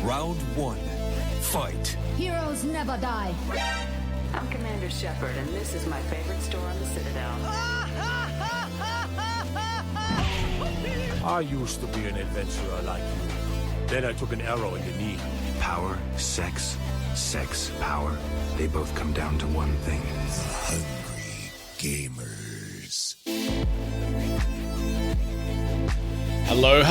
Round 1. Fight. Heroes never die. I'm Commander Shepard, and this is my favorite store on the Citadel. I used to be an adventurer like you. Then I took an arrow in the knee. Power, sex, power. They both come down to one thing. Hungry Gamers. Hello,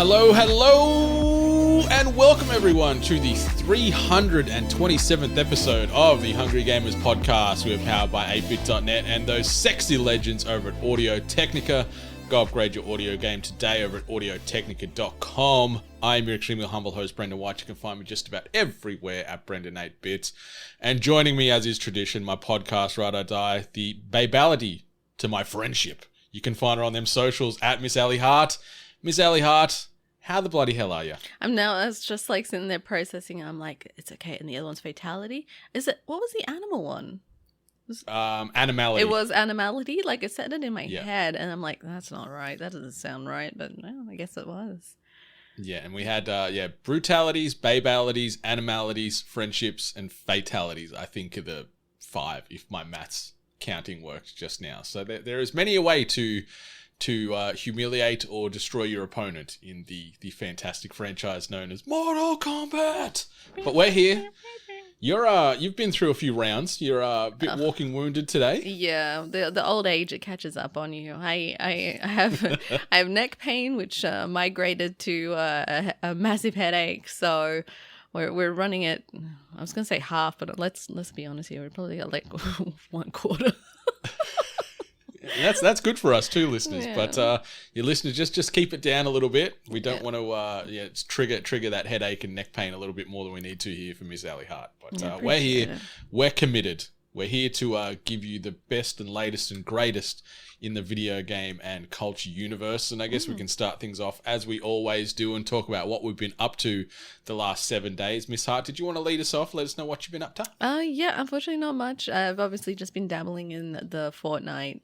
and welcome everyone to the 327th episode of the Hungry Gamers podcast. We are powered by ATEBIT.net and those sexy legends over at Audio Technica. Go upgrade your audio game today over at audiotechnica.com. I am your extremely humble host, Brendan White. You can find me just about everywhere at Brendan8bit. And joining me, as is tradition, my podcast, Ride or Die, the babality to my friendship. You can find her on them socials at Miss Allie Hart. Miss Allie Hart, how the bloody hell are you? I was just like sitting there processing. I'm like, it's okay. And the other one's fatality. What was the animal one? Animality. It was animality. Like I said it in my head, and I'm like, that's not right. That doesn't sound right. But no, I guess it was. Yeah, and we had brutalities, babalities, animalities, friendships, and fatalities. I think are the 5, if my maths counting worked just now. So there is many a way to humiliate or destroy your opponent in the fantastic franchise known as Mortal Kombat. But we're here. You've been through a few rounds. You're a bit walking wounded today. Yeah, the old age, it catches up on you. I have neck pain, which migrated to a massive headache. So we're running it. I was gonna say half, but let's be honest here. We're probably at like 1/4. That's good for us too, listeners. Yeah. But your listeners, just keep it down a little bit. We don't want to trigger that headache and neck pain a little bit more than we need to here for Miss Allie Hart. But we're here. We're committed. We're here to give you the best and latest and greatest in the video game and culture universe. And I guess we can start things off as we always do and talk about what we've been up to the last 7 days. Miss Hart, did you want to lead us off? Let us know what you've been up to. Yeah, unfortunately not much. I've obviously just been dabbling in the Fortnite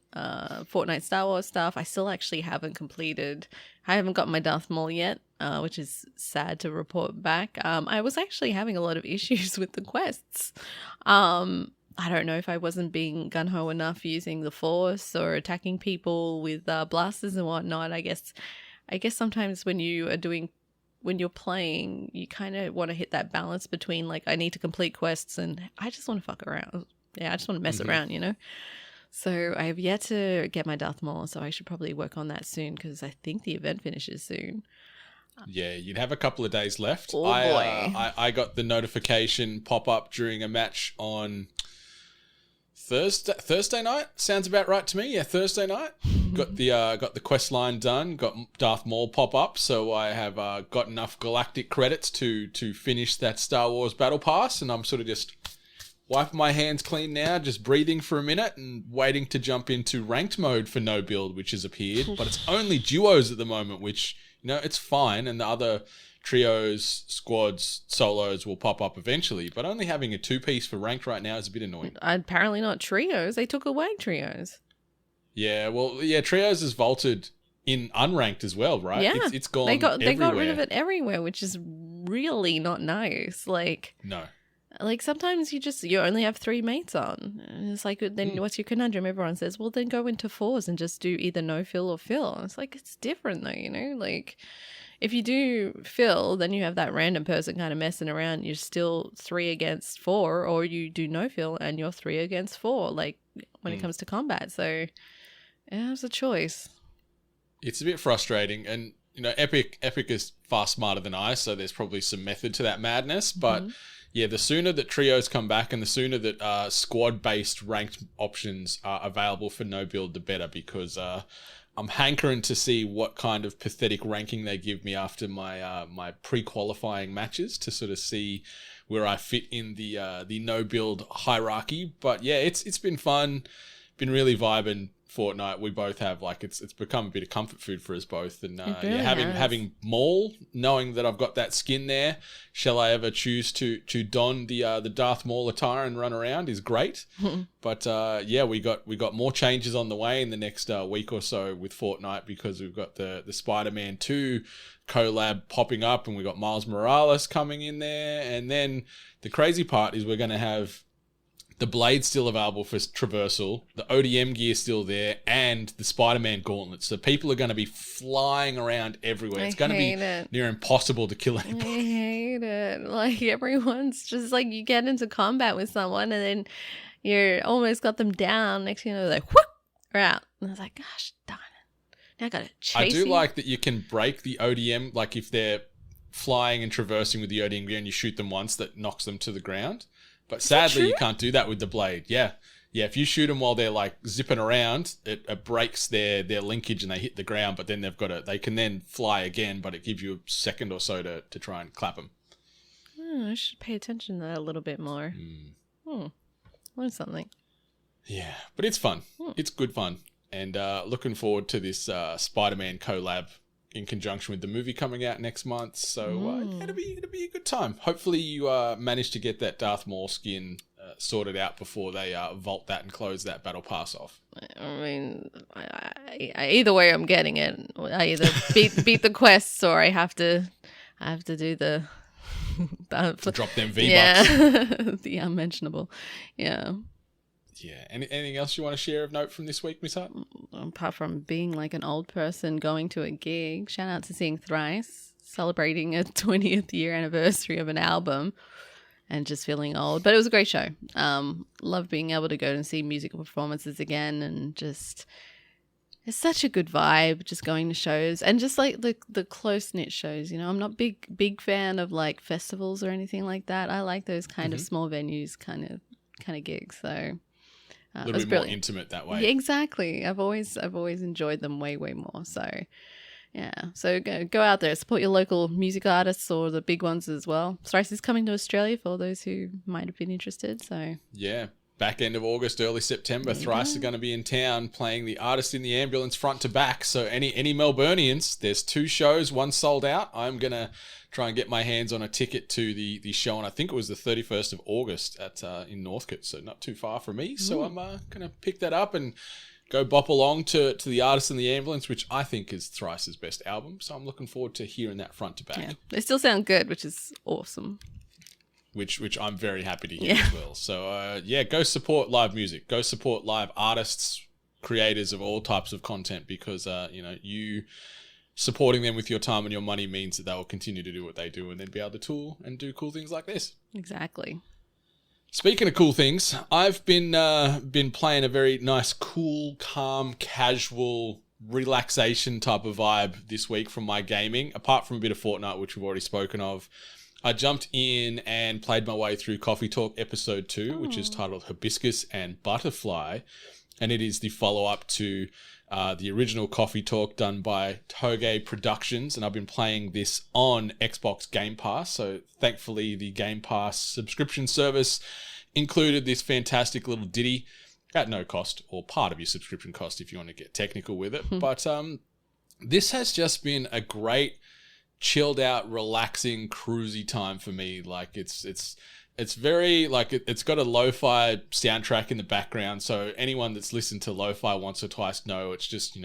Star Wars stuff. I still actually haven't completed. I haven't got my Darth Maul yet, which is sad to report back. I was actually having a lot of issues with the quests. I don't know if I wasn't being gung-ho enough using the Force or attacking people with blasters and whatnot. I guess sometimes when you're playing, you kind of want to hit that balance between like, I need to complete quests and I just want to fuck around. Yeah, I just want to mess around, you know? So I have yet to get my Darth Maul, so I should probably work on that soon because I think the event finishes soon. Yeah, you'd have a couple of days left. Oh, boy. I got the notification pop up during a match on Thursday night. Sounds about right to me. Yeah, Thursday night. Got the quest line done. Got Darth Maul pop up. So I have got enough galactic credits to finish that Star Wars Battle Pass, and I'm sort of just wiping my hands clean now, just breathing for a minute and waiting to jump into ranked mode for no build, which has appeared. But it's only duos at the moment, which it's fine, and the other trios, squads, solos will pop up eventually, but only having a 2-piece for ranked right now is a bit annoying. Apparently not trios. They took away trios. Yeah, trios is vaulted in unranked as well, right? Yeah, it's gone. They got rid of it everywhere, which is really not nice. No. Like sometimes you only have 3 mates on, and it's like, then what's your conundrum? Everyone says, well, then go into 4s and just do either no fill or fill. And it's like, it's different though, like. If you do fill, then you have that random person kind of messing around. You're still 3 against 4, or you do no fill and you're 3 against 4, like when it comes to combat. So, yeah, it's a choice. It's a bit frustrating. And, Epic is far smarter than I, so there's probably some method to that madness. But, yeah, the sooner that trios come back and the sooner that squad-based ranked options are available for no build, the better, because I'm hankering to see what kind of pathetic ranking they give me after my my pre-qualifying matches to sort of see where I fit in the no build hierarchy. But yeah, it's been fun. been really vibing Fortnite. We both have, like, it's become a bit of comfort food for us both. And really having Maul, knowing that I've got that skin there, shall I ever choose to don the Darth Maul attire and run around is great. But we got more changes on the way in the next week or so with Fortnite, because we've got the Spider-Man 2 collab popping up, and we got Miles Morales coming in there. And then the crazy part is we're going to have the Blade still available for traversal, the ODM gear still there, and the Spider-Man gauntlet. So people are going to be flying around everywhere. It's going to be near impossible to kill anybody. I hate it. Like, everyone's just like, you get into combat with someone and then you're almost got them down. Next thing you know, they're like, whoop, we're out. And I was like, gosh, darn it. Now I got to chase I do you. like that you can break the ODM, like if they're flying and traversing with the ODM gear and you shoot them once, that knocks them to the ground. But sadly, you can't do that with the Blade. Yeah. If you shoot them while they're like zipping around, it breaks their linkage and they hit the ground. But then they can then fly again, but it gives you a second or so to try and clap them. I should pay attention to that a little bit more. Learn something. Yeah, but it's fun. It's good fun. And looking forward to this Spider-Man collab in conjunction with the movie coming out next month. So it'll be a good time. Hopefully you manage to get that Darth Maul skin sorted out before they vault that and close that battle pass off. I mean, either way I'm getting it. I either beat the quests, or I have to do the drop them V-Bucks. Yeah, the unmentionable. Yeah. Yeah. Anything else you want to share of note from this week, Miss Hart? Apart from being like an old person going to a gig, shout out to seeing Thrice celebrating a 20th year anniversary of an album and just feeling old. But it was a great show. Love being able to go and see musical performances again, and just it's such a good vibe just going to shows, and just like the close-knit shows. You know, I'm not big fan of like festivals or anything like that. I like those kind of small venues kind of gigs. So a little bit more intimate that way. Yeah, exactly. I've always enjoyed them way more. So yeah, so go out there, support your local music artists or the big ones as well. Thrice is coming to Australia for those who might have been interested. So yeah, back end of August, early September, Thrice are going to be in town playing the Artist in the Ambulance front to back. So any Melburnians, there's 2 shows, one sold out. I'm going to try and get my hands on a ticket to the show, and I think it was the 31st of August in Northcote, so not too far from me. So I'm going to pick that up and go bop along to the Artist in the Ambulance, which I think is Thrice's best album. So I'm looking forward to hearing that front to back. Yeah, they still sound good, which is awesome. Which I'm very happy to hear as well. So go support live music, go support live artists, creators of all types of content, because you supporting them with your time and your money means that they will continue to do what they do and then be able to tour and do cool things like this. Exactly. Speaking of cool things, I've been playing a very nice, cool, calm, casual, relaxation type of vibe this week from my gaming. Apart from a bit of Fortnite, which we've already spoken of, I jumped in and played my way through Coffee Talk episode 2, which is titled Hibiscus and Butterfly, and it is the follow-up to the original Coffee Talk done by Toge Productions, and I've been playing this on Xbox Game Pass. So thankfully the Game Pass subscription service included this fantastic little ditty at no cost, or part of your subscription cost if you want to get technical with it. But this has just been a great chilled out, relaxing, cruisy time for me. Like it's very like it's got a lo-fi soundtrack in the background, so anyone that's listened to lo-fi once or twice know it's just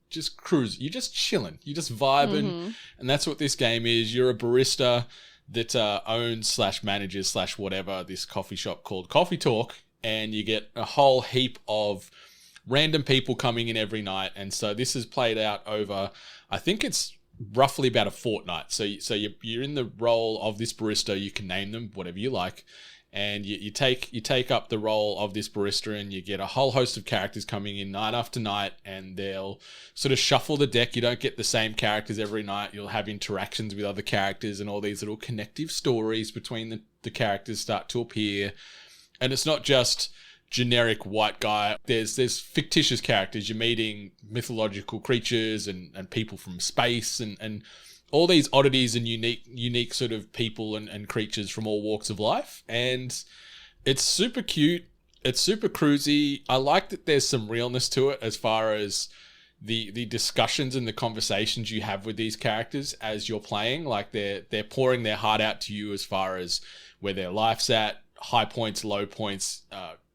just cruise. You're just chilling, you're just vibing, and that's what this game is. You're a barista that owns / manages / whatever this coffee shop called Coffee Talk, and you get a whole heap of random people coming in every night. And so this is played out over, I think it's roughly about a fortnight. So you're in the role of this barista. You can name them whatever you like, and you take up the role of this barista, and you get a whole host of characters coming in night after night, and they'll sort of shuffle the deck. You don't get the same characters every night. You'll have interactions with other characters, and all these little connective stories between the characters start to appear. And it's not just generic white guy. There's fictitious characters. You're meeting mythological creatures and people from space and all these oddities and unique sort of people and creatures from all walks of life. And it's super cute. It's super cruisy. I like that there's some realness to it as far as the discussions and the conversations you have with these characters as you're playing. Like they're pouring their heart out to you as far as where their life's at, high points, low points,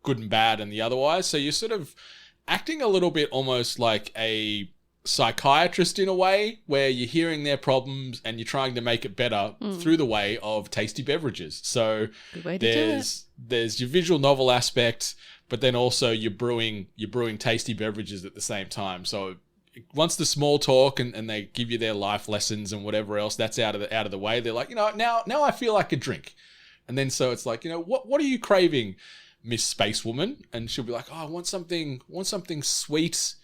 good and bad, and the otherwise. So you're sort of acting a little bit almost like a psychiatrist in a way, where you're hearing their problems and you're trying to make it better through the way of tasty beverages. So Good way to do it. there's your visual novel aspect, but then also you're brewing tasty beverages at the same time. So once the small talk and they give you their life lessons and whatever else, that's out of the way. They're like, now I feel like a drink. And then so it's like, what are you craving, Miss Space Woman? And she'll be like, oh, I want something sweet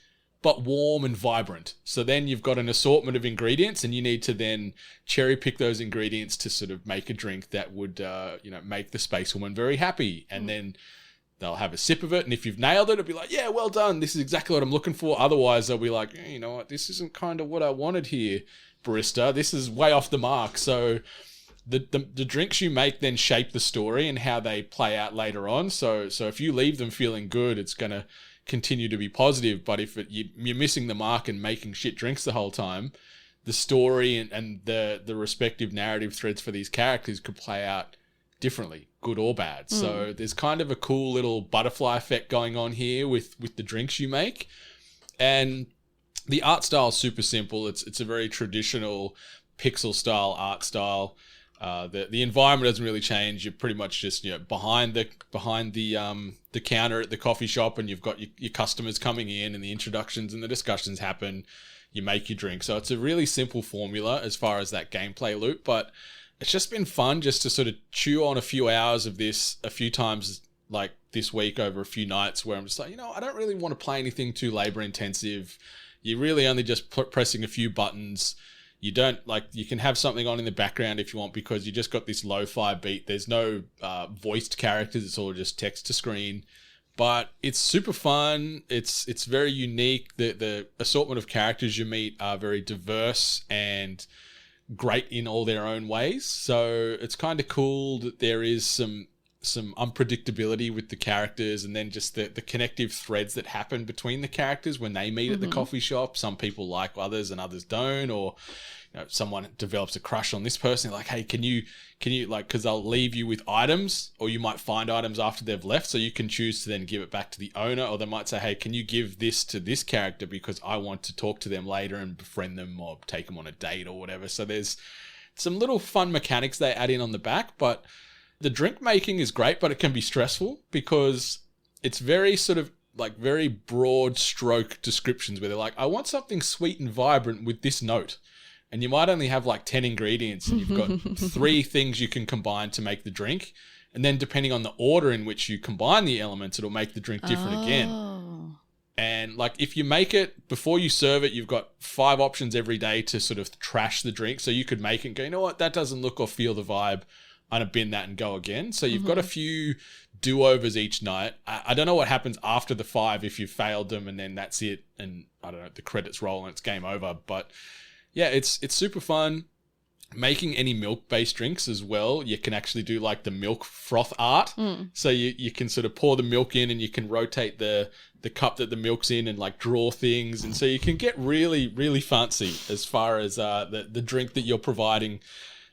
but warm and vibrant. So then you've got an assortment of ingredients, and you need to then cherry pick those ingredients to sort of make a drink that would make the Space Woman very happy. And then they'll have a sip of it, and if you've nailed it, it'll be like, yeah, well done, this is exactly what I'm looking for. Otherwise, they'll be like, you know what, this isn't kind of what I wanted here, barista. This is way off the mark. So the drinks you make then shape the story and how they play out later on. So if you leave them feeling good, it's going to continue to be positive. But if you're missing the mark and making shit drinks the whole time, the story and the respective narrative threads for these characters could play out differently, good or bad. So there's kind of a cool little butterfly effect going on here with the drinks you make. And the art style is super simple. It's a very traditional pixel style art style. The environment doesn't really change. You're pretty much just behind the counter at the coffee shop, and you've got your customers coming in, and the introductions and the discussions happen. You make your drink. So it's a really simple formula as far as that gameplay loop, but it's just been fun just to sort of chew on a few hours of this a few times, like this week over a few nights, where I'm just like, I don't really want to play anything too labor intensive. You're really only just pressing a few buttons. You don't you can have something on in the background if you want, because you just got this lo-fi beat. There's no voiced characters. It's all just text to screen, but it's super fun. It's very unique. The assortment of characters you meet are very diverse and great in all their own ways. So it's kind of cool that there is some unpredictability with the characters, and then just the connective threads that happen between the characters when they meet at the coffee shop. Some people like others and others don't, or someone develops a crush on this person. Like, hey, can you because they'll leave you with items, or you might find items after they've left, so you can choose to then give it back to the owner. Or they might say, hey, can you give this to this character because I want to talk to them later and befriend them or take them on a date or whatever. So there's some little fun mechanics they add in on the back. But the drink making is great, but it can be stressful because it's very sort of very broad stroke descriptions where they're like, I want something sweet and vibrant with this note. And you might only have 10 ingredients, and you've got 3 things you can combine to make the drink. And then depending on the order in which you combine the elements, it'll make the drink different again. And if you make it before you serve it, you've got 5 options every day to sort of trash the drink. So you could make it and go, you know what, that doesn't look or feel the vibe. I'm going to bin that and go again. So you've got a few do-overs each night. I don't know what happens after the 5 if you've failed them and then that's it. And I don't know, the credits roll and it's game over. But yeah, it's super fun. Making any milk-based drinks as well, you can actually do the milk froth art. So you can sort of pour the milk in, and you can rotate the cup that the milk's in and draw things. And so you can get really, really fancy as far as the drink that you're providing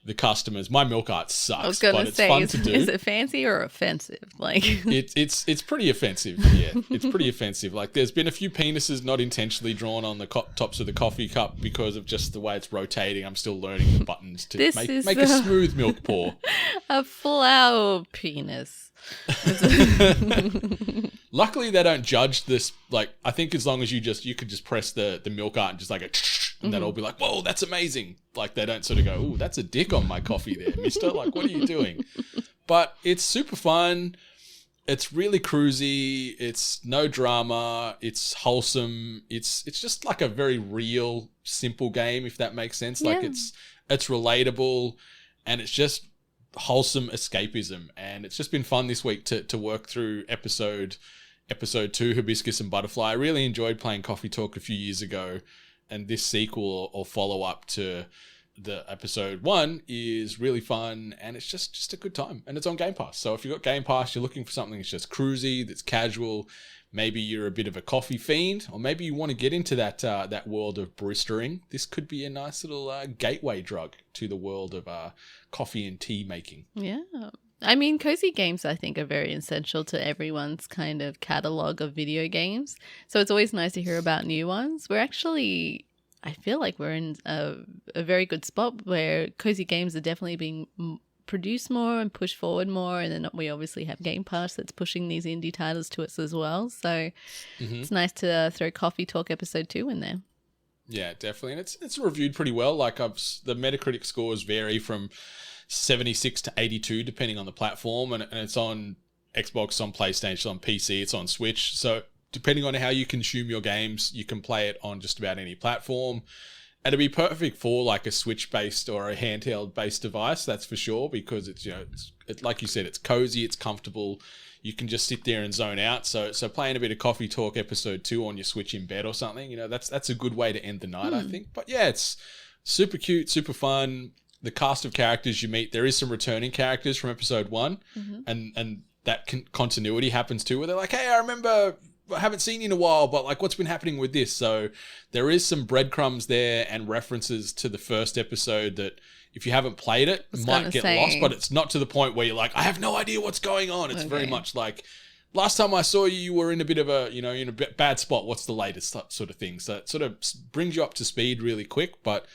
the customers. My milk art sucks, I was going to say, fun to do. Is it fancy or offensive? It's pretty offensive. Yeah, it's pretty offensive. There's been a few penises not intentionally drawn on the tops of the coffee cup because of just the way it's rotating. I'm still learning the buttons to make a smooth milk pour. A flower penis. Luckily, they don't judge this. I think as long as you could just press the milk art and just and that'll be like, whoa, that's amazing. They don't sort of go, ooh, that's a dick on my coffee there, mister. What are you doing? But it's super fun. It's really cruisy. It's no drama. It's wholesome. It's just a very real, simple game, if that makes sense. Yeah. It's relatable, and it's just wholesome escapism. And it's just been fun this week to work through episode 2, Hibiscus and Butterfly. I really enjoyed playing Coffee Talk a few years ago, and this sequel or follow-up to the episode 1 is really fun, and it's just a good time, and it's on Game Pass. So if you've got Game Pass, you're looking for something that's just cruisy, that's casual. Maybe you're a bit of a coffee fiend, or maybe you want to get into that world of baristering. This could be a nice little gateway drug to the world of coffee and tea making. Yeah. I mean, cozy games, I think, are very essential to everyone's kind of catalog of video games. So it's always nice to hear about new ones. I feel like we're in a very good spot where cozy games are definitely being produced more and pushed forward more, and then we obviously have Game Pass that's pushing these indie titles to us as well. So it's nice to throw Coffee Talk episode 2 in there. Yeah, definitely, and it's reviewed pretty well. Like the Metacritic scores vary from 76 to 82 depending on the platform, and it's on Xbox, on PlayStation, on PC, it's on Switch. So depending on how you consume your games, you can play it on just about any platform. And it'd be perfect for like a Switch-based or a handheld-based device, that's for sure, because it's, it's like you said, it's cozy, it's comfortable. You can just sit there and zone out. So playing a bit of Coffee Talk episode 2 on your Switch in bed or something, that's a good way to end the night, I think. But yeah, it's super cute, super fun. The cast of characters you meet, there is some returning characters from episode 1, and that continuity happens too, where they're like, hey, I haven't seen you in a while, but like, what's been happening with this? So there is some breadcrumbs there and references to the first episode that if you haven't played it, might get lost, but it's not to the point where you're like, I have no idea what's going on. It's very much like, last time I saw you, you were in a bit of in a bad spot. What's the latest sort of thing? So it sort of brings you up to speed really quick. But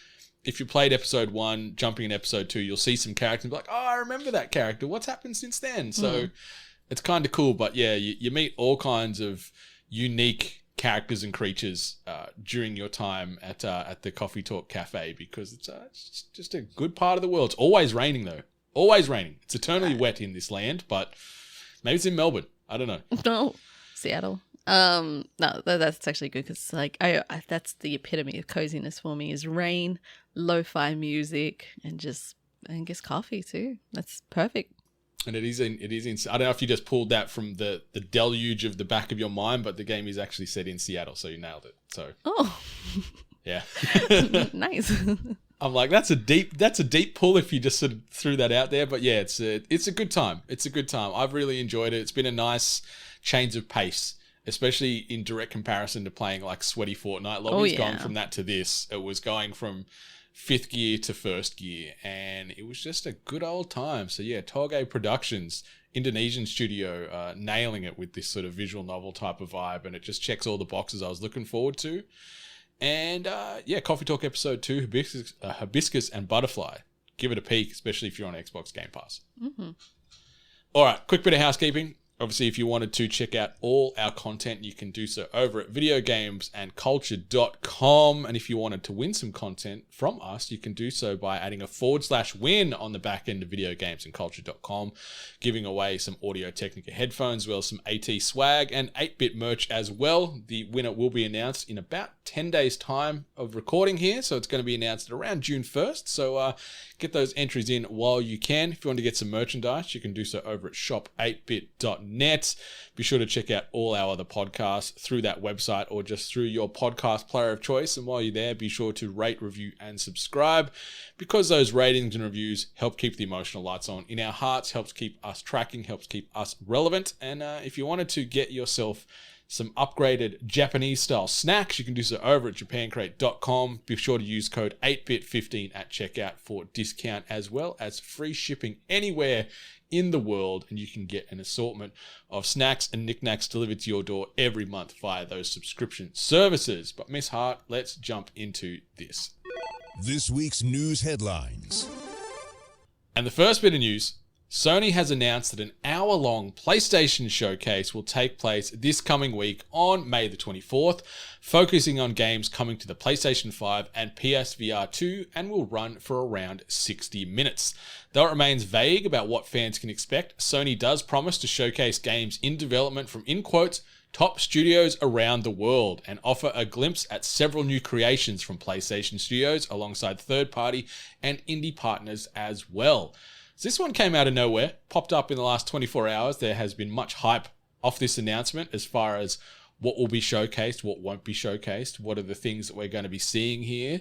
if you played episode 1, jumping in episode 2, you'll see some characters and be like, oh, I remember that character. What's happened since then? So it's kind of cool. But yeah, you meet all kinds of unique characters and creatures during your time at the Coffee Talk Cafe, because it's just a good part of the world. It's always raining though. Always raining. It's eternally wet in this land, but maybe it's in Melbourne. I don't know. No, Seattle. No, that's actually good, because like I that's the epitome of coziness for me, is rain, lo-fi music, and I guess coffee too. That's perfect. And it is I don't know if you just pulled that from the deluge of the back of your mind, but the game is actually set in Seattle, so you nailed it. So yeah. Nice. I'm like, that's a deep pull if you just sort of threw that out there. But yeah, it's a good time. It's a good time. I've really enjoyed it. It's been a nice change of pace, especially in direct comparison to playing like sweaty Fortnite lobbies. Going from that to this, it was going from 5th gear to 1st gear, and it was just a good old time. So yeah, Toge Productions, Indonesian studio, nailing it with this sort of visual novel type of vibe, and it just checks all the boxes I was looking forward to. And yeah, Coffee Talk episode 2, Hibiscus and Butterfly. Give it a peek, especially if you're on Xbox Game Pass. All right, quick bit of housekeeping. Obviously, if you wanted to check out all our content, you can do so over at videogamesandculture.com. And if you wanted to win some content from us, you can do so by adding a /win on the back end of videogamesandculture.com, giving away some Audio-Technica headphones, as well as some AT swag and 8-bit merch as well. The winner will be announced in about 10 days time of recording here. So it's going to be announced around June 1st. So get those entries in while you can. If you want to get some merchandise, you can do so over at shop8bit.net. Be sure to check out all our other podcasts through that website or just through your podcast player of choice. And while you're there, be sure to rate, review, and subscribe, because those ratings and reviews help keep the emotional lights on in our hearts, helps keep us tracking, helps keep us relevant. And if you wanted to get yourself some upgraded Japanese style snacks, you can do so over at japancrate.com. Be sure to use code 8bit15 at checkout for discount, as well as free shipping anywhere in the world, and you can get an assortment of snacks and knickknacks delivered to your door every month via those subscription services. But Miss Hart, let's jump into this. This week's news headlines. And the first bit of news, Sony has announced that an hour-long PlayStation showcase will take place this coming week on May the 24th, focusing on games coming to the PlayStation 5 and PSVR 2, and will run for around 60 minutes. Though it remains vague about what fans can expect, Sony does promise to showcase games in development from, in quotes, top studios around the world, and offer a glimpse at several new creations from PlayStation Studios alongside third-party and indie partners as well. So this one came out of nowhere, popped up in the last 24 hours. There has been much hype off this announcement as far as what will be showcased, what won't be showcased, what are the things that we're going to be seeing here.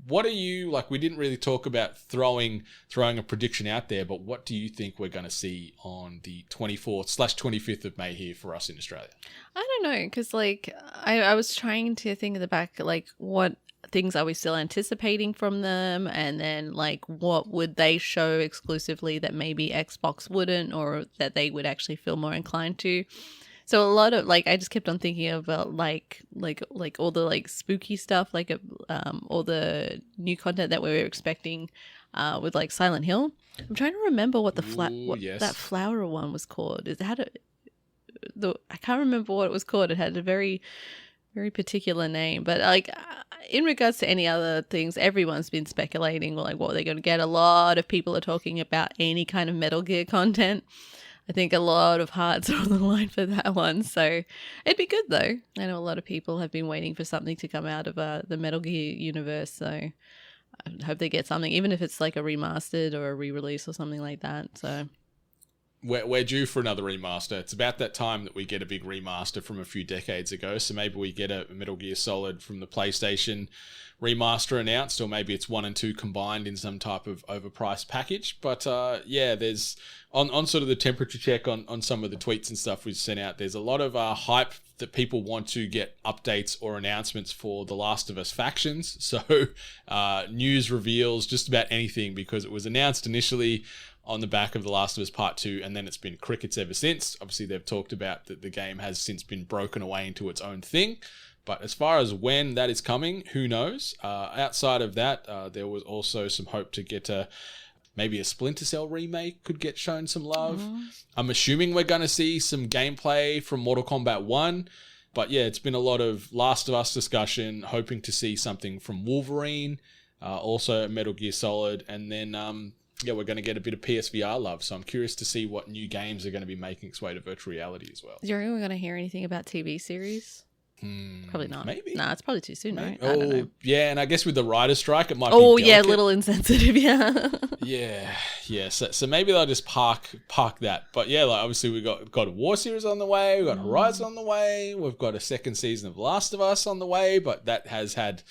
What are you, like, we didn't really talk about throwing a prediction out there, but what do you think we're going to see on the 24th/25th of May here for us in Australia? I don't know, because like I was trying to think of the back, like what things are we still anticipating from them, and then like what would they show exclusively that maybe Xbox wouldn't, or that they would actually feel more inclined to. So a lot of like, I just kept on thinking about like all the like spooky stuff, like all the new content that we were expecting with like Silent Hill. I'm trying to remember what that flower one was called. It had I can't remember what it was called. It had a very, very particular name. But like in regards to any other things, everyone's been speculating like what they're going to get. A lot of people are talking about any kind of Metal Gear content. I think a lot of hearts are on the line for that one. So it'd be good, though. I know a lot of people have been waiting for something to come out of the Metal Gear universe. So I hope they get something, even if it's like a remastered or a re-release or something like that. So we're due for another remaster. It's about that time that we get a big remaster from a few decades ago. So maybe we get a Metal Gear Solid from the PlayStation remaster announced, or maybe it's 1 and 2 combined in some type of overpriced package. But yeah, there's on sort of the temperature check on some of the tweets and stuff we've sent out, there's a lot of hype that people want to get updates or announcements for The Last of Us factions. So news reveals, just about anything, because it was announced initially on the back of The Last of Us Part 2, and then it's been crickets ever since. Obviously, they've talked about that the game has since been broken away into its own thing. But as far as when that is coming, who knows? Outside of that, there was also some hope to get maybe a Splinter Cell remake could get shown some love. Mm-hmm. I'm assuming we're going to see some gameplay from Mortal Kombat 1. But yeah, it's been a lot of Last of Us discussion, hoping to see something from Wolverine, also Metal Gear Solid, and then yeah, we're going to get a bit of PSVR love. So I'm curious to see what new games are going to be making its way to virtual reality as well. Do you reckon we're going to hear anything about TV series? Probably not. Maybe. Nah, it's probably too soon, right? Oh, I don't know. Yeah, and I guess with the writer's strike, it might be delicate. Yeah, a little insensitive, yeah. Yeah, so maybe they'll just park that. But yeah, like obviously we've got God of War series on the way, we've got Horizon on the way, we've got a second season of Last of Us on the way, but that has had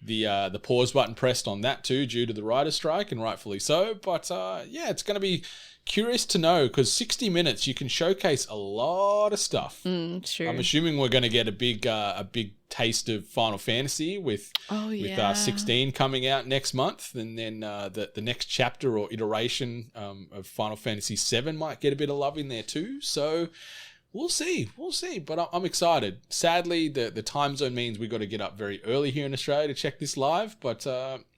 the pause button pressed on that too due to the writer's strike, and rightfully so. But yeah, it's going to be curious to know, because 60 minutes you can showcase a lot of stuff. True. I'm assuming we're going to get a big taste of Final Fantasy with 16 coming out next month, and then the next chapter or iteration of Final Fantasy 7 might get a bit of love in there too. So we'll see. But I'm excited. Sadly, the time zone means we've got to get up very early here in Australia to check this live. But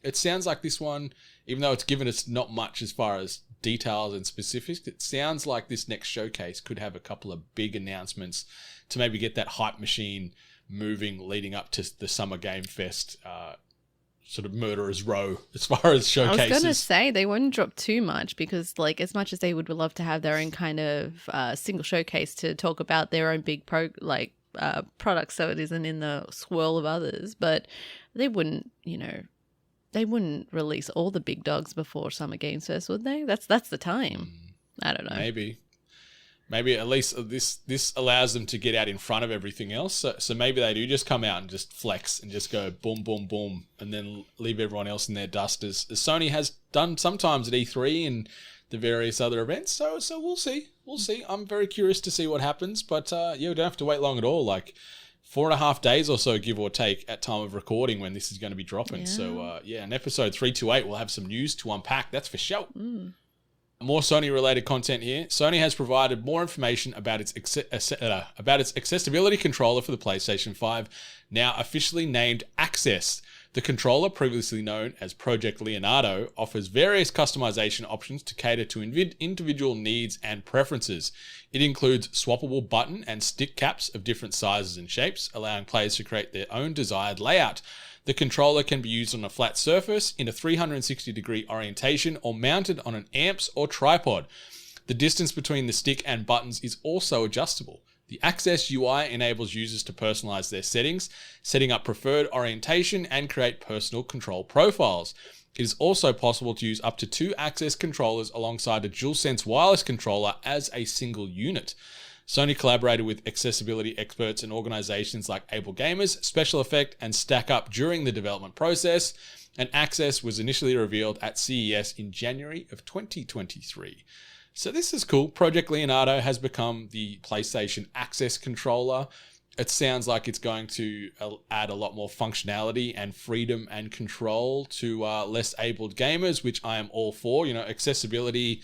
it sounds like this one, even though it's given us not much as far as details and specifics, it sounds like this next showcase could have a couple of big announcements to maybe get that hype machine moving leading up to the Summer Game Fest sort of murderer's row as far as showcases. I was going to say they wouldn't drop too much, because like as much as they would love to have their own kind of single showcase to talk about their own big products, so it isn't in the swirl of others, but they wouldn't, they wouldn't release all the big dogs before Summer Games Fest, would they? That's the time. I don't know. Maybe at least this allows them to get out in front of everything else. So maybe they do just come out and just flex and just go boom, boom, boom, and then leave everyone else in their dust, as Sony has done sometimes at E3 and the various other events. So we'll see. I'm very curious to see what happens. But yeah, we don't have to wait long at all. Like 4.5 days or so, give or take, at time of recording when this is going to be dropping. Yeah. So yeah, in episode 328, we'll have some news to unpack. That's for sure. More Sony-related content here. Sony has provided more information about its accessibility controller for the PlayStation 5, now officially named Access. The controller, previously known as Project Leonardo, offers various customization options to cater to individual needs and preferences. It includes swappable button and stick caps of different sizes and shapes, allowing players to create their own desired layout. The controller can be used on a flat surface, in a 360-degree orientation, or mounted on an amps or tripod. The distance between the stick and buttons is also adjustable. The Access UI enables users to personalize their settings, setting up preferred orientation, and create personal control profiles. It is also possible to use up to 2 Access controllers alongside a DualSense wireless controller as a single unit. Sony collaborated with accessibility experts and organizations like Able Gamers, Special Effect, and Stack Up during the development process, and access was initially revealed at CES in January of 2023. So this is cool. Project Leonardo has become the PlayStation Access controller. It sounds like it's going to add a lot more functionality and freedom and control to less abled gamers, which I am all for. Accessibility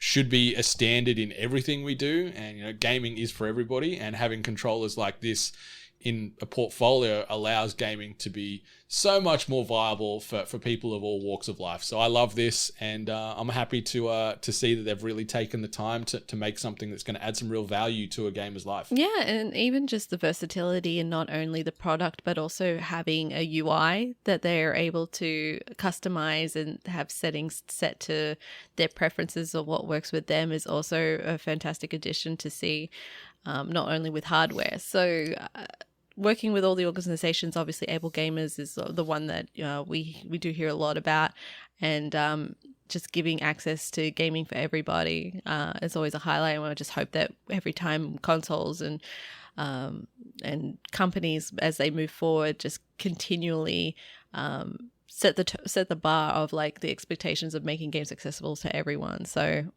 should be a standard in everything we do, and gaming is for everybody, and having controllers like this in a portfolio allows gaming to be so much more viable for people of all walks of life. So I love this, and I'm happy to see that they've really taken the time to make something that's going to add some real value to a gamer's life. Yeah, and even just the versatility in not only the product, but also having a UI that they're able to customize and have settings set to their preferences or what works with them is also a fantastic addition to see, not only with hardware. So working with all the organizations, obviously Able Gamers is the one that we do hear a lot about, and just giving access to gaming for everybody is always a highlight. And I just hope that every time consoles and companies, as they move forward, just continually set the bar of like the expectations of making games accessible to everyone. So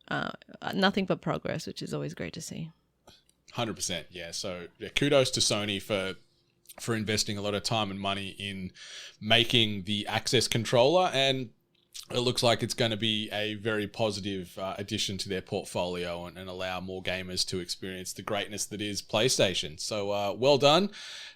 nothing but progress, which is always great to see. 100%, yeah. So kudos to Sony for investing a lot of time and money in making the Access controller, and it looks like it's going to be a very positive addition to their portfolio and allow more gamers to experience the greatness that is PlayStation. So well done.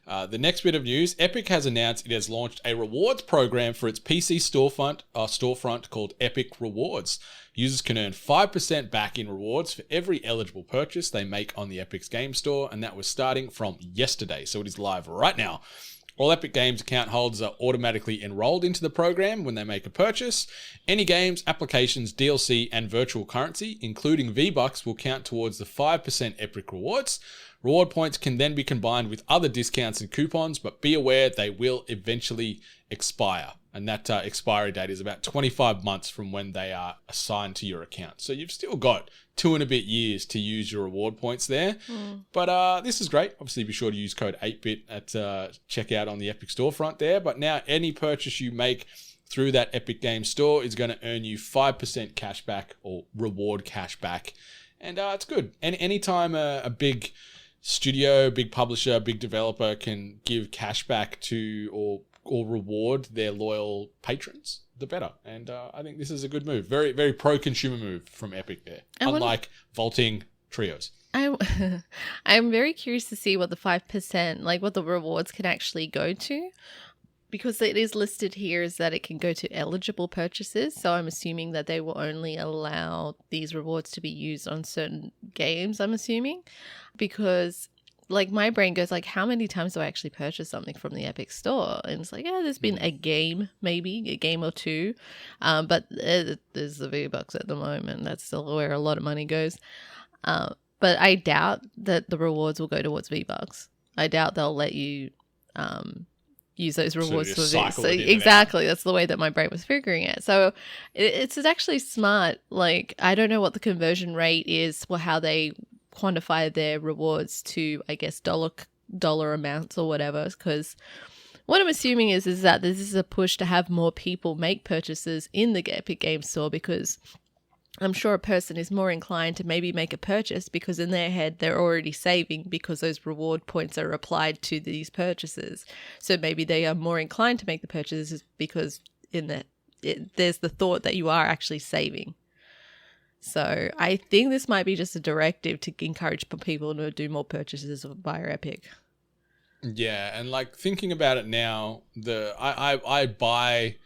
The next bit of news, Epic has announced it has launched a rewards program for its PC storefront called Epic Rewards. Users can earn 5% back in rewards for every eligible purchase they make on the Epic's game store, and that was starting from yesterday, so it is live right now. All Epic Games account holders are automatically enrolled into the program when they make a purchase. Any games, applications, DLC, and virtual currency, including V-Bucks, will count towards the 5% Epic rewards. Reward points can then be combined with other discounts and coupons, but be aware they will eventually expire. And that expiry date is about 25 months from when they are assigned to your account. So you've still got 2 and a bit years to use your reward points there. But this is great. Obviously, be sure to use code 8BIT at checkout on the Epic storefront there. But now any purchase you make through that Epic Games store is going to earn you 5% cash back or reward cash back. And it's good. And anytime a big studio, big publisher, big developer can give cash back to or reward their loyal patrons, the better. And I think this is a good move. Very, very pro-consumer move from Epic there. Unlike vaulting trios. I'm very curious to see what the 5%, like what the rewards can actually go to. Because it is listed here is that it can go to eligible purchases. So I'm assuming that they will only allow these rewards to be used on certain games, I'm assuming. Because like my brain goes like, how many times do I actually purchase something from the Epic store? And it's like, yeah, there's been a game, maybe a game or two. But there's the V-Bucks at the moment. That's still where a lot of money goes. But I doubt that the rewards will go towards V-Bucks. I doubt they'll let you use those rewards for this. So exactly, that's the way that my brain was figuring it. So it's actually smart. Like, I don't know what the conversion rate is or how they quantify their rewards to, I guess, dollar amounts or whatever, because what I'm assuming is that this is a push to have more people make purchases in the Epic Games Store, because I'm sure a person is more inclined to maybe make a purchase because in their head they're already saving because those reward points are applied to these purchases. So maybe they are more inclined to make the purchases because there's the thought that you are actually saving. So I think this might be just a directive to encourage people to do more purchases via Epic. Yeah, and like thinking about it now, I buy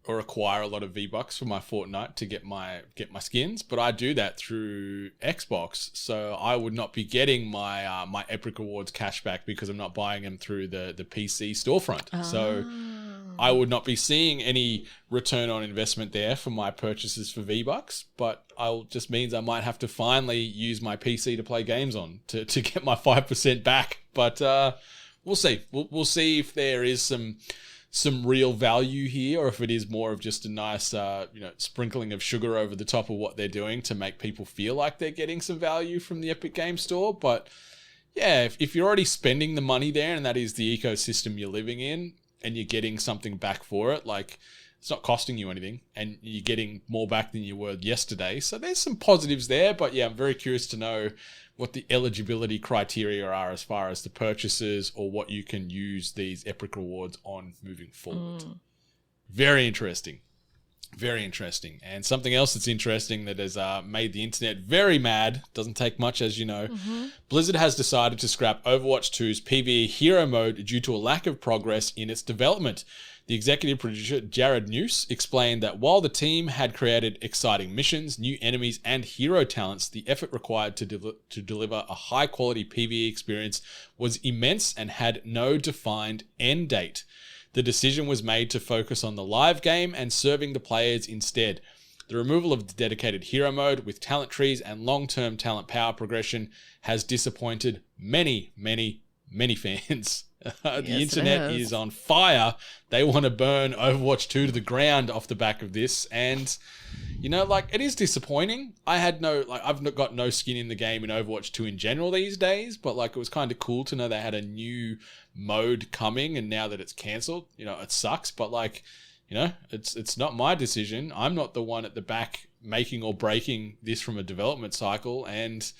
or acquire a lot of V-Bucks for my Fortnite to get my skins, but I do that through Xbox, so I would not be getting my my Epic Rewards cashback because I'm not buying them through the PC storefront. Oh. So I would not be seeing any return on investment there for my purchases for V-Bucks, but it just means I might have to finally use my PC to play games on to get my 5% back. But we'll see. We'll see if there is some real value here, or if it is more of just a nice, sprinkling of sugar over the top of what they're doing to make people feel like they're getting some value from the Epic Game Store. But yeah, if you're already spending the money there and that is the ecosystem you're living in and you're getting something back for it, like it's not costing you anything and you're getting more back than you were yesterday. So there's some positives there, but yeah, I'm very curious to know what the eligibility criteria are as far as the purchases or what you can use these Epic rewards on moving forward. Very interesting. Very interesting. And something else that's interesting that has made the internet very mad, doesn't take much as you know, Blizzard has decided to scrap Overwatch 2's PvE hero mode due to a lack of progress in its development. The executive producer, Jared Noose, explained that while the team had created exciting missions, new enemies, and hero talents, the effort required to deliver a high-quality PvE experience was immense and had no defined end date. The decision was made to focus on the live game and serving the players instead. The removal of the dedicated hero mode with talent trees and long-term talent power progression has disappointed many, many, many fans. The internet is on fire. They want to burn Overwatch 2 to the ground off the back of this. And, it is disappointing. I've got no skin in the game in Overwatch 2 in general these days, but it was kind of cool to know they had a new mode coming, and now that it's cancelled, it sucks, but it's not my decision. I'm not the one at the back making or breaking this from a development cycle, and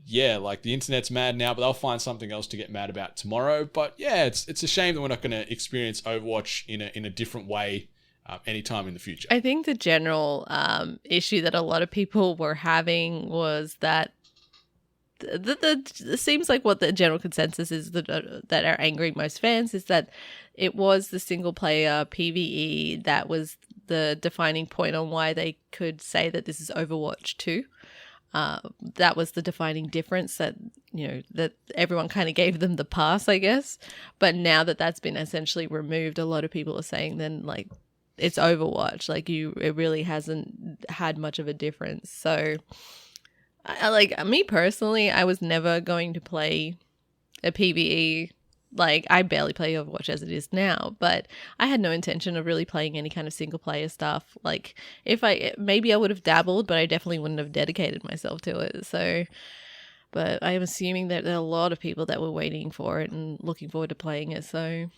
yeah, the internet's mad now, but they'll find something else to get mad about tomorrow. But yeah, it's a shame that we're not going to experience Overwatch in a different way anytime in the future. I think the general issue that a lot of people were having was that it seems like what the general consensus is that are angering most fans is that it was the single player PvE that was the defining point on why they could say that this is Overwatch 2. That was the defining difference that everyone kind of gave them the pass, I guess. But now that that's been essentially removed, a lot of people are saying then it's Overwatch. It really hasn't had much of a difference. So me personally, I was never going to play a PvE. I barely play Overwatch as it is now, but I had no intention of really playing any kind of single player stuff. Maybe I would have dabbled, but I definitely wouldn't have dedicated myself to it. So, but I am assuming that there are a lot of people that were waiting for it and looking forward to playing it. So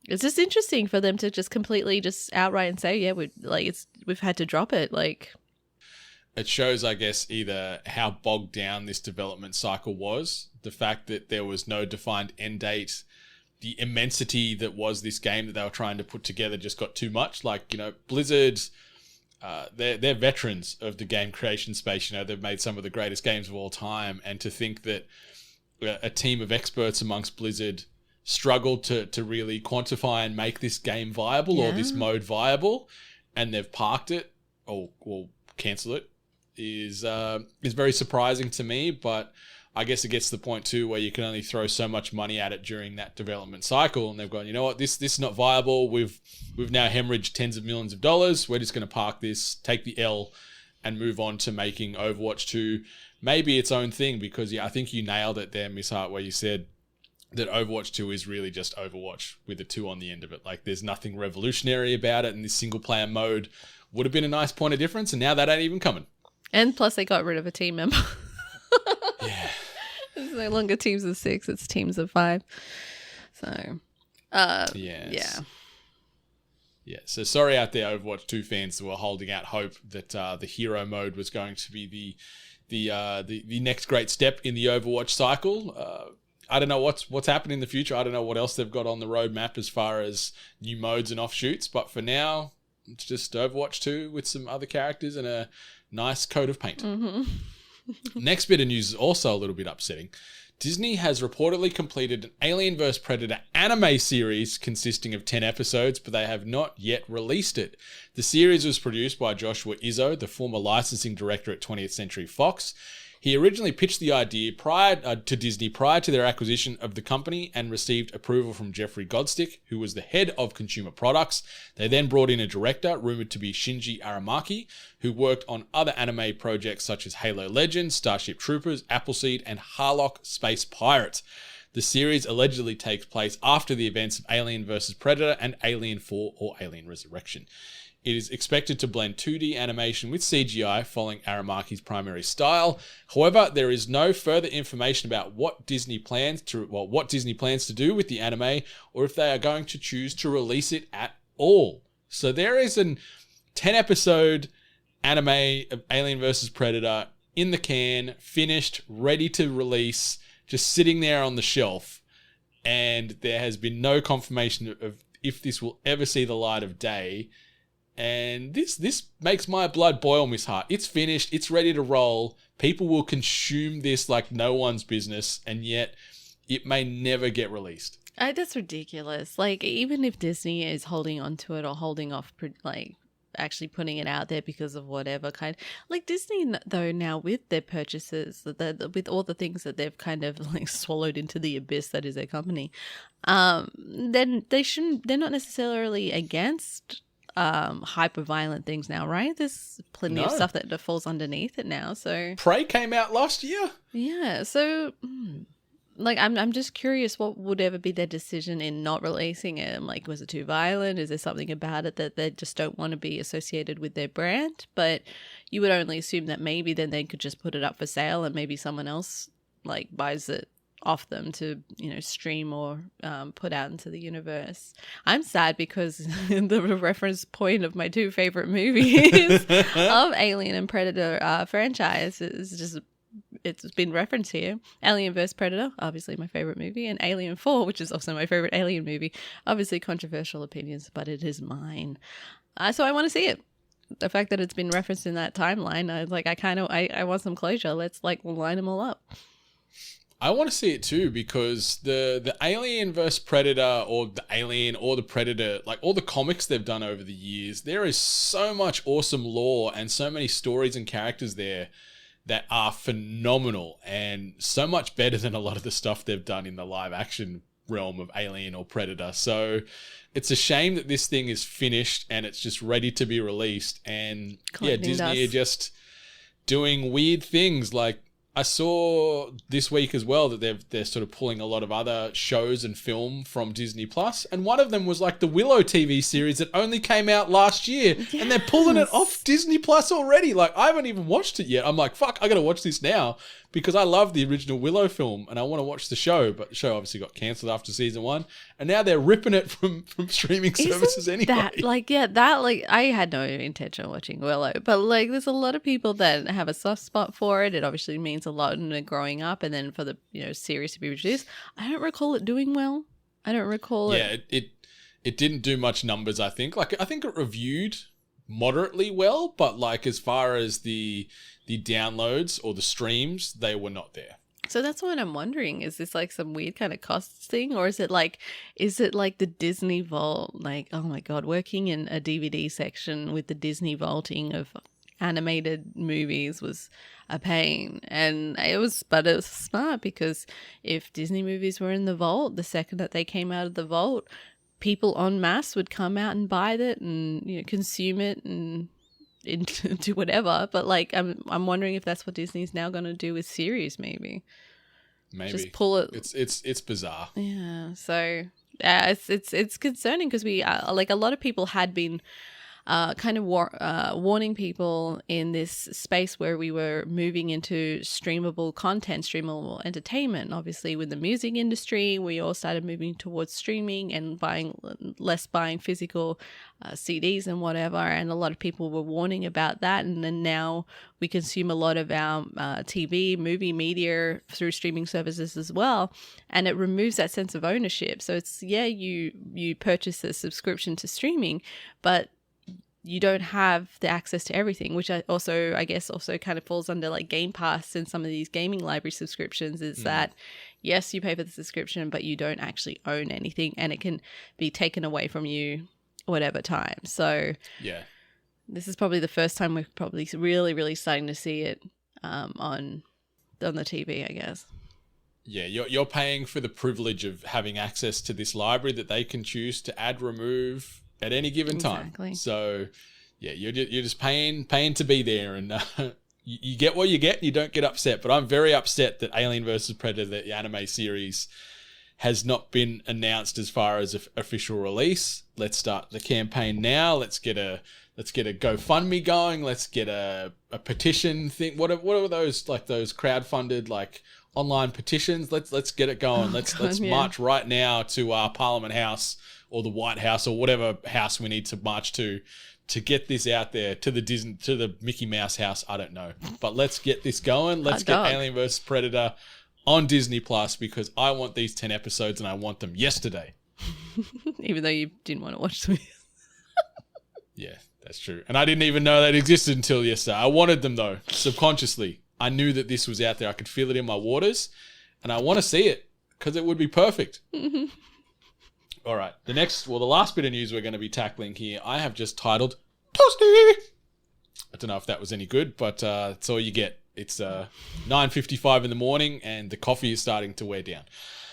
it's just interesting for them to just completely just outright and say, yeah, we've had to drop it. It shows, I guess, either how bogged down this development cycle was, the fact that there was no defined end date, the immensity that was this game that they were trying to put together just got too much. Blizzard, they're veterans of the game creation space. They've made some of the greatest games of all time. And to think that a team of experts amongst Blizzard struggled to really quantify and make this game viable or this mode viable, and they've parked it or cancel it, is very surprising to me. But I guess it gets to the point too where you can only throw so much money at it during that development cycle, and they've gone, you know what, this is not viable. We've now hemorrhaged tens of millions of dollars. We're just going to park this, take the L, and move on to making Overwatch 2 maybe its own thing. Because I think you nailed it there, Miss Hart, where you said that Overwatch 2 is really just Overwatch with a 2 on the end of it. There's nothing revolutionary about it, and this single player mode would have been a nice point of difference, and now that ain't even coming. And plus they got rid of a team member. Yeah. It's no longer teams of 6, it's teams of 5. So, yes. Yeah. So sorry out there, Overwatch 2 fans who were holding out hope that the hero mode was going to be the next great step in the Overwatch cycle. I don't know what's happening in the future. I don't know what else they've got on the roadmap as far as new modes and offshoots. But for now, it's just Overwatch 2 with some other characters and a nice coat of paint. Mm-hmm. Next bit of news is also a little bit upsetting. Disney has reportedly completed an Alien vs. Predator anime series consisting of 10 episodes, but they have not yet released it. The series was produced by Joshua Izzo, the former licensing director at 20th Century Fox. He originally pitched the idea to Disney prior to their acquisition of the company and received approval from Jeffrey Godstick, who was the head of consumer products. They then brought in a director, rumored to be Shinji Aramaki, who worked on other anime projects such as Halo Legends, Starship Troopers, Appleseed, and Harlock Space Pirate. The series allegedly takes place after the events of Alien vs. Predator and Alien 4 or Alien Resurrection. It is expected to blend 2D animation with CGI, following Aramaki's primary style. However, there is no further information about what Disney plans to do with the anime, or if they are going to choose to release it at all. So there is an 10-episode anime of Alien vs. Predator in the can, finished, ready to release, just sitting there on the shelf, and there has been no confirmation of if this will ever see the light of day. And this makes my blood boil, Miss Hart. It's finished. It's ready to roll. People will consume this like no one's business, and yet it may never get released. That's ridiculous. Like, even if Disney is holding on to it or holding off, like, actually putting it out there because of whatever kind. Like, Disney, though, now with their purchases, with all the things that they've kind of like swallowed into the abyss that is their company, then they're not necessarily against hyper violent things now, right? There's plenty of stuff that falls underneath it now. So Prey came out last year. Yeah, so like I'm just curious what would ever be their decision in not releasing it. Like, was it too violent? Is there something about it that they just don't want to be associated with their brand? But you would only assume that maybe then they could just put it up for sale and maybe someone else like buys it off them to, you know, stream or put out into the universe. I'm sad because the reference point of my two favorite movies of Alien and Predator franchise is just, it's been referenced here. Alien vs. Predator, obviously my favorite movie, and Alien 4, which is also my favorite Alien movie. Obviously controversial opinions, but it is mine. So I want to see it. The fact that it's been referenced in that timeline, I want some closure. Let's like line them all up. I want to see it too, because the Alien vs. Predator, or the Alien or the Predator, like all the comics they've done over the years, there is so much awesome lore and so many stories and characters there that are phenomenal and so much better than a lot of the stuff they've done in the live action realm of Alien or Predator. So it's a shame that this thing is finished and it's just ready to be released. And Disney are just doing weird things. Like, I saw this week as well that they're sort of pulling a lot of other shows and film from Disney Plus, and one of them was like the Willow TV series that only came out last year, and they're pulling it off Disney Plus already. Like, I haven't even watched it yet. I'm like, fuck, I gotta watch this now because I love the original Willow film and I want to watch the show, but the show obviously got cancelled after season 1, and now they're ripping it from streaming services anyway. I had no intention of watching Willow, but like there's a lot of people that have a soft spot for it. It obviously means a lot in their growing up, and then for the series to be produced, I don't recall it doing well. I don't recall it. Yeah, it didn't do much numbers, I think. Like, I think it reviewed moderately well, but like as far as the downloads or the streams, they were not there. So that's what I'm wondering. Is this like some weird kind of costs thing, or is it like the Disney Vault? Like, oh my God, working in a DVD section with the Disney vaulting of animated movies was a pain, and it was smart, because if Disney movies were in the vault, the second that they came out of the vault, people en masse would come out and buy it and consume it and do whatever. But like I'm wondering if that's what Disney's now going to do with series. Maybe just pull it. It's bizarre. Yeah. So it's concerning, because we like a lot of people had been kind of warning people in this space where we were moving into streamable content, streamable entertainment. Obviously, with the music industry, we all started moving towards streaming and buying physical CDs and whatever. And a lot of people were warning about that. And then now we consume a lot of our TV, movie media through streaming services as well. And it removes that sense of ownership. So it's, you purchase a subscription to streaming, but you don't have the access to everything, which I guess kind of falls under like Game Pass and some of these gaming library subscriptions, is that yes, you pay for the subscription, but you don't actually own anything, and it can be taken away from you whatever time. So yeah, this is probably the first time we're probably really, really starting to see it on the TV, I guess. Yeah, you're paying for the privilege of having access to this library that they can choose to add, remove at any given time. Exactly. So yeah, you're just paying to be there, and you get what you get, and you don't get upset. But I'm very upset that Alien vs. Predator, the anime series, has not been announced as far as official release. Let's start the campaign now. Let's get a GoFundMe going. Let's get a petition thing. What are those, like those crowdfunded like online petitions? Let's get it going. Let's march right now to Parliament House or the White House or whatever house we need to march to get this out there, to the Mickey Mouse house. I don't know, but let's get this going. Let's get Alien vs Predator on Disney Plus, because I want these 10 episodes and I want them yesterday. Even though you didn't want to watch them. Yeah, that's true. And I didn't even know that existed until yesterday. I wanted them though, subconsciously. I knew that this was out there. I could feel it in my waters, and I want to see it because it would be perfect. All right. The last bit of news we're going to be tackling here, I have just titled Toasty. I don't know if that was any good, but that's all you get. It's 9:55 in the morning and the coffee is starting to wear down.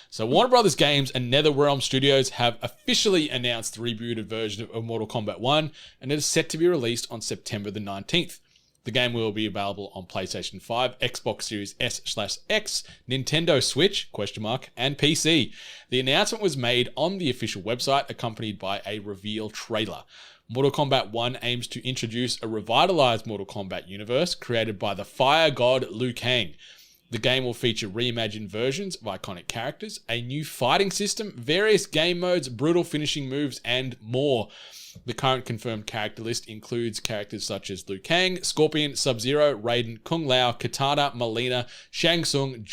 So Warner Brothers Games and NetherRealm Studios have officially announced the rebooted version of Mortal Kombat 1, and it is set to be released on September the 19th. The game will be available on PlayStation 5, Xbox Series S/X, Nintendo Switch, and PC. The announcement was made on the official website, accompanied by a reveal trailer. Mortal Kombat 1 aims to introduce a revitalized Mortal Kombat universe created by the fire god Liu Kang. The game will feature reimagined versions of iconic characters, a new fighting system, various game modes, brutal finishing moves, and more. The current confirmed character list includes characters such as Liu Kang, Scorpion, Sub-Zero, Raiden, Kung Lao, Kitana, Mileena, Shang Tsung,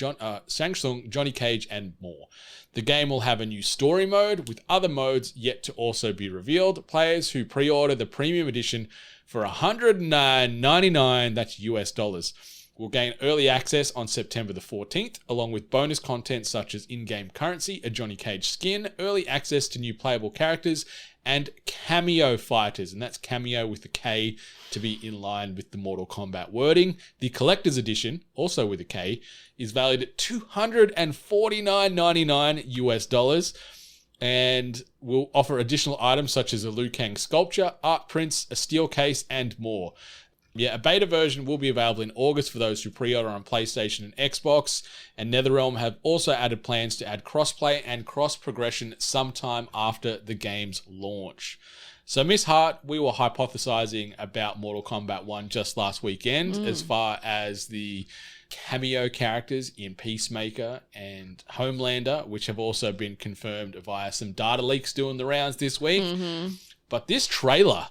Johnny Cage, and more. The game will have a new story mode, with other modes yet to also be revealed. Players who pre-order the premium edition for $109.99, that's US dollars, will gain early access on September the 14th, along with bonus content such as in-game currency, a Johnny Cage skin, early access to new playable characters, and cameo fighters, and that's cameo with the K to be in line with the Mortal Kombat wording. The collector's edition, also with a K, is valued at $249.99 US dollars, and will offer additional items such as a Liu Kang sculpture, art prints, a steel case, and more. Yeah, a beta version will be available in August for those who pre-order on PlayStation and Xbox, and NetherRealm have also added plans to add crossplay and cross-progression sometime after the game's launch. So, Miss Hart, we were hypothesizing about Mortal Kombat 1 just last weekend as far as the cameo characters in Peacemaker and Homelander, which have also been confirmed via some data leaks doing the rounds this week. But this trailer...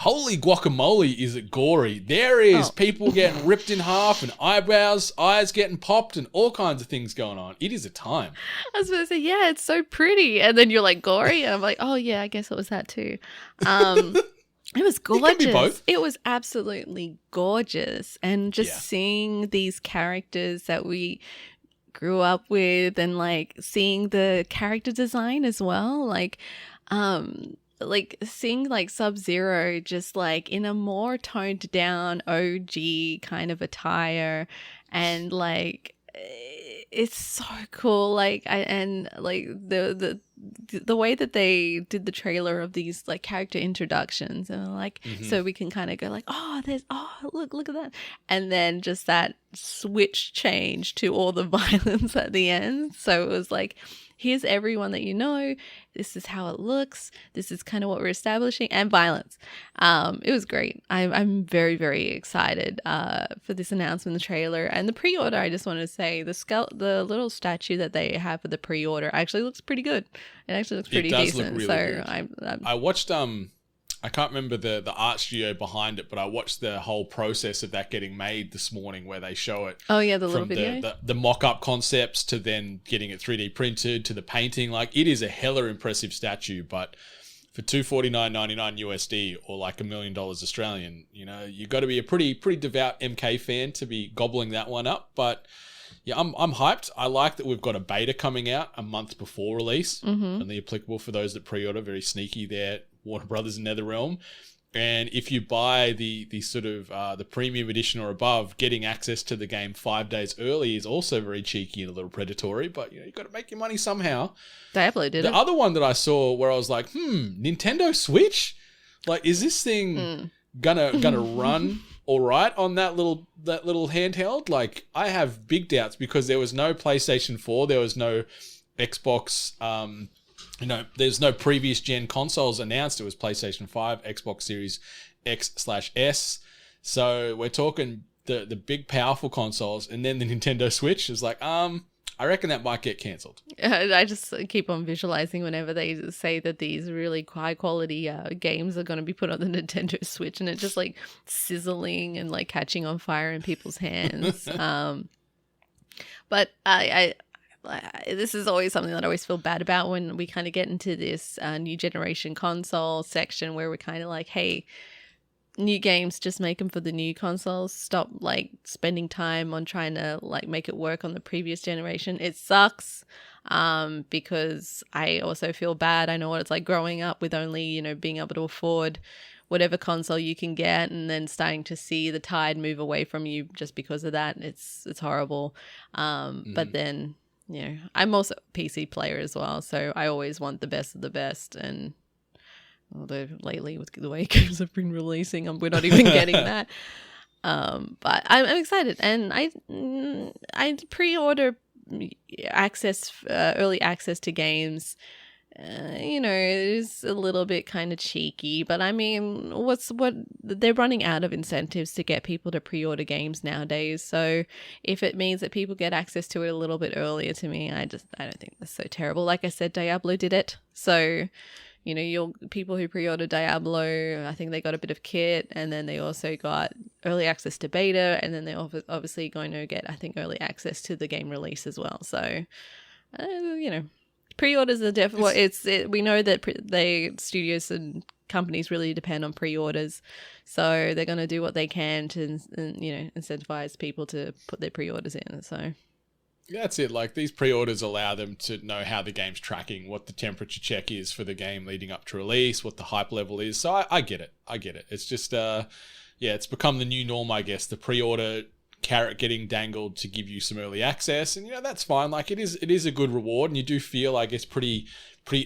holy guacamole, is it gory. There is people getting ripped in half and eyes getting popped and all kinds of things going on. It is a time. I was going to say, yeah, it's so pretty. And then you're like, gory? And I'm like, oh, yeah, I guess it was that too. It was gorgeous. It can be both. It was absolutely gorgeous. And just seeing these characters that we grew up with and like seeing the character design as well. Like seeing like Sub-Zero just like in a more toned down OG kind of attire, and like it's so cool. Like the way that they did the trailer of these like character introductions, and like so we can kind of go like, look at that, and then just that switch change to all the violence at the end. So it was like, here's everyone that you know. This is how it looks. This is kind of what we're establishing, and violence. It was great. I'm very, very excited for this announcement, the trailer, and the pre-order. I just want to say the little statue that they have for the pre-order actually looks pretty good. It actually looks pretty decent. Look really good. I watched I can't remember the art studio behind it, but I watched the whole process of that getting made this morning, where they show it. Oh yeah, the little video. The mock-up concepts to then getting it 3D printed to the painting. Like, it is a hella impressive statue, but for $249.99 USD or like $1 million Australian, you know, you got to be a pretty devout MK fan to be gobbling that one up. But yeah, I'm hyped. I like that we've got a beta coming out a month before release, only applicable for those that pre-order. Very sneaky there, Warner Brothers and NetherRealm. And if you buy the sort of the premium edition or above, getting access to the game 5 days early is also very cheeky and a little predatory. But you know, you got to make your money somehow. They did the other one that I saw where I was like, Nintendo Switch? Like, is this thing gonna run all right on that little handheld? Like, I have big doubts, because there was no PlayStation 4, there was no Xbox, there's no previous gen consoles announced. It was PlayStation 5, Xbox Series X/S. So we're talking the big powerful consoles, and then the Nintendo Switch is like, I reckon that might get cancelled. I just keep on visualizing whenever they say that these really high quality games are going to be put on the Nintendo Switch, and it's just like sizzling and like catching on fire in people's hands. But I this is always something that I always feel bad about when we kind of get into this new generation console section where we're kind of like, hey, new games, just make them for the new consoles. Stop like spending time on trying to like make it work on the previous generation. It sucks because I also feel bad. I know what it's like growing up with only, being able to afford whatever console you can get, and then starting to see the tide move away from you just because of that. It's horrible. But then, I'm also a PC player as well, so I always want the best of the best. And although lately with the way games have been releasing, we're not even getting that. But I'm excited, and I pre-order early access to games. It is a little bit kind of cheeky, but I mean, what they're running out of incentives to get people to pre-order games nowadays. So if it means that people get access to it a little bit earlier, to me, I don't think that's so terrible. Like I said, Diablo did it. So, your people who pre-ordered Diablo, I think they got a bit of kit, and then they also got early access to beta, and then they're obviously going to get, I think, early access to the game release as well. So, pre-orders are definitely, we know that studios and companies really depend on pre-orders, so they're going to do what they can to, incentivize people to put their pre-orders in. So that's it. Like, these pre-orders allow them to know how the game's tracking, what the temperature check is for the game leading up to release, what the hype level is. So I get it. It's just, it's become the new norm, I guess. The pre-order carrot getting dangled to give you some early access, and that's fine. Like, it is a good reward, and you do feel, I guess, pretty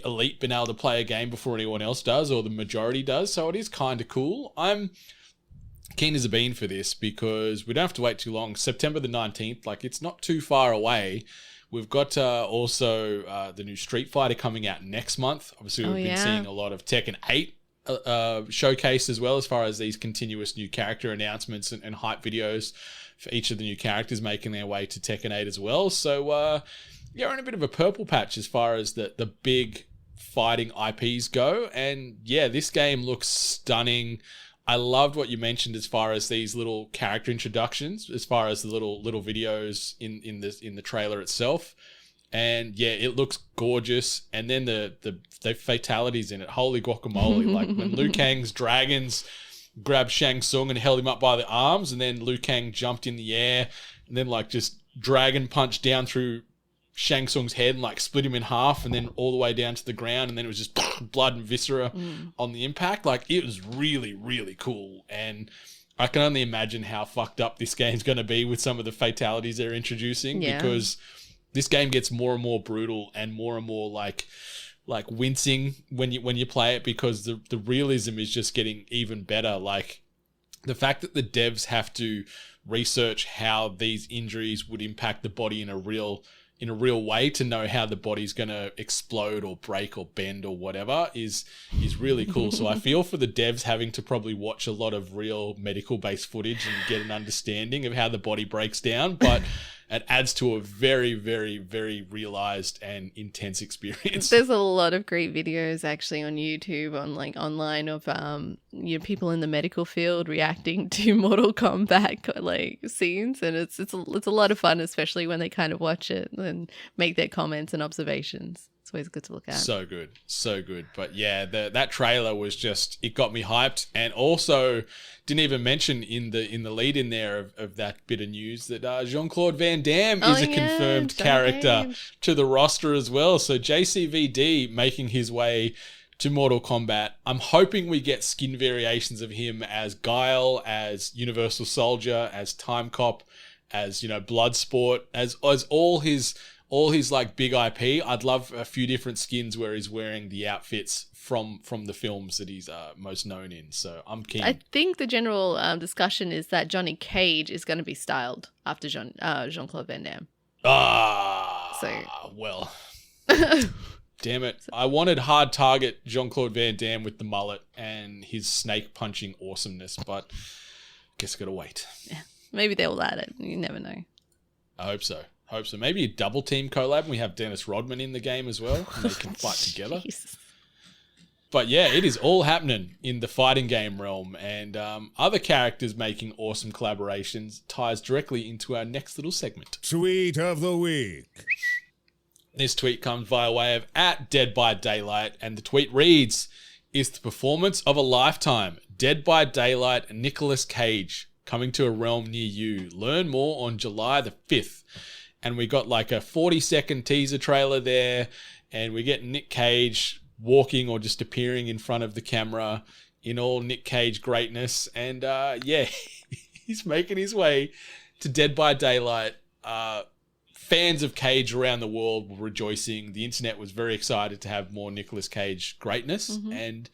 elite being able to play a game before anyone else does, or the majority does. So it is kind of cool. I'm keen as a bean for this because we don't have to wait too long. September the 19th, like, it's not too far away. We've got also the new Street Fighter coming out next month. Obviously, we've been seeing a lot of Tekken 8 showcased as well, as far as these continuous new character announcements and hype videos for each of the new characters making their way to Tekken 8 as well. So, we're in a bit of a purple patch as far as the big fighting IPs go. And this game looks stunning. I loved what you mentioned as far as these little character introductions, as far as the little videos in the trailer itself. And it looks gorgeous. And then the fatalities in it, holy guacamole! Like when Liu Kang's dragons grabbed Shang Tsung and held him up by the arms, and then Liu Kang jumped in the air and then like just dragon punched down through Shang Tsung's head and like split him in half, and then all the way down to the ground, and then it was just blood and viscera on the impact. Like, it was really, really cool. And I can only imagine how fucked up this game's going to be with some of the fatalities they're introducing, because this game gets more and more brutal and more like wincing when you play it, because the realism is just getting even better. Like, the fact that the devs have to research how these injuries would impact the body in a real way to know how the body's going to explode or break or bend or whatever is really cool. So I feel for the devs having to probably watch a lot of real medical based footage and get an understanding of how the body breaks down, but it adds to a very, very, very realized and intense experience. There's a lot of great videos actually on YouTube, online of people in the medical field reacting to Mortal Kombat like scenes, and it's a lot of fun, especially when they kind of watch it and make their comments and observations. It's always good to look at. So good. But that trailer was just, it got me hyped. And also didn't even mention in the lead in there of that bit of news that Jean-Claude Van Damme is a confirmed character to the roster as well. So JCVD making his way to Mortal Kombat. I'm hoping we get skin variations of him as Guile, as Universal Soldier, as Time Cop, as Bloodsport, as all his like big IP. I'd love a few different skins where he's wearing the outfits from the films that he's most known in. So I'm keen. I think the general discussion is that Johnny Cage is going to be styled after Jean-Claude Van Damme. Well, Damn it. I wanted hard target Jean-Claude Van Damme with the mullet and his snake punching awesomeness, but guess I gotta wait. Yeah, maybe they'll add it. You never know. I hope so. Maybe a double team collab and we have Dennis Rodman in the game as well and they can fight together. Jesus. But yeah, it is all happening in the fighting game realm, and other characters making awesome collaborations ties directly into our next little segment. Tweet of the week. This tweet comes via way of @DeadByDaylight, and the tweet reads, "Is the performance of a lifetime. Dead by Daylight and Nicolas Cage coming to a realm near you. Learn more on July the 5th. And we got like a 40-second teaser trailer there, and we get Nick Cage walking or just appearing in front of the camera in all Nick Cage greatness. And yeah, he's making his way to Dead by Daylight. Fans of Cage around the world were rejoicing. The internet was very excited to have more Nicolas Cage greatness. Mm-hmm. And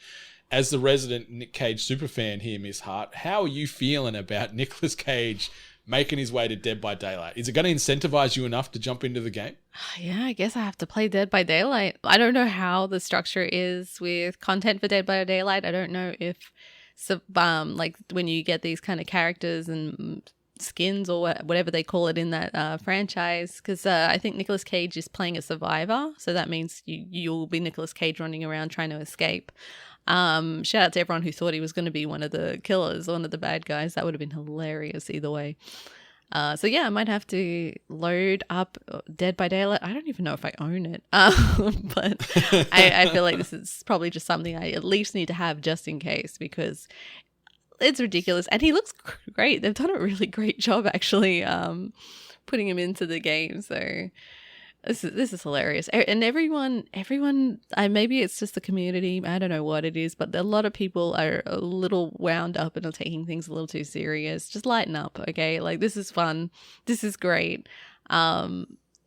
as the resident Nick Cage superfan here, Miss Hart, how are you feeling about Nicolas Cage making his way to Dead by Daylight? Is it going to incentivize you enough to jump into the game? Yeah, I guess I have to play Dead by Daylight. I don't know how the structure is with content for Dead by Daylight. I don't know if, like, when you get these kind of characters and skins or whatever they call it in that franchise, because I think Nicolas Cage is playing a survivor, so that means you'll be Nicolas Cage running around trying to escape. Shout out to everyone who thought he was going to be one of the killers, one of the bad guys. That would have been hilarious either way. So yeah, I might have to load up Dead by Daylight. I don't even know if I own it, but I feel like this is probably just something I at least need to have just in case, because it's ridiculous. And he looks great. They've done a really great job actually putting him into the game. So this is hilarious. And everyone, maybe it's just the community, I don't know what it is, but a lot of people are a little wound up and are taking things a little too serious. Just lighten up, okay? Like, this is fun. This is great.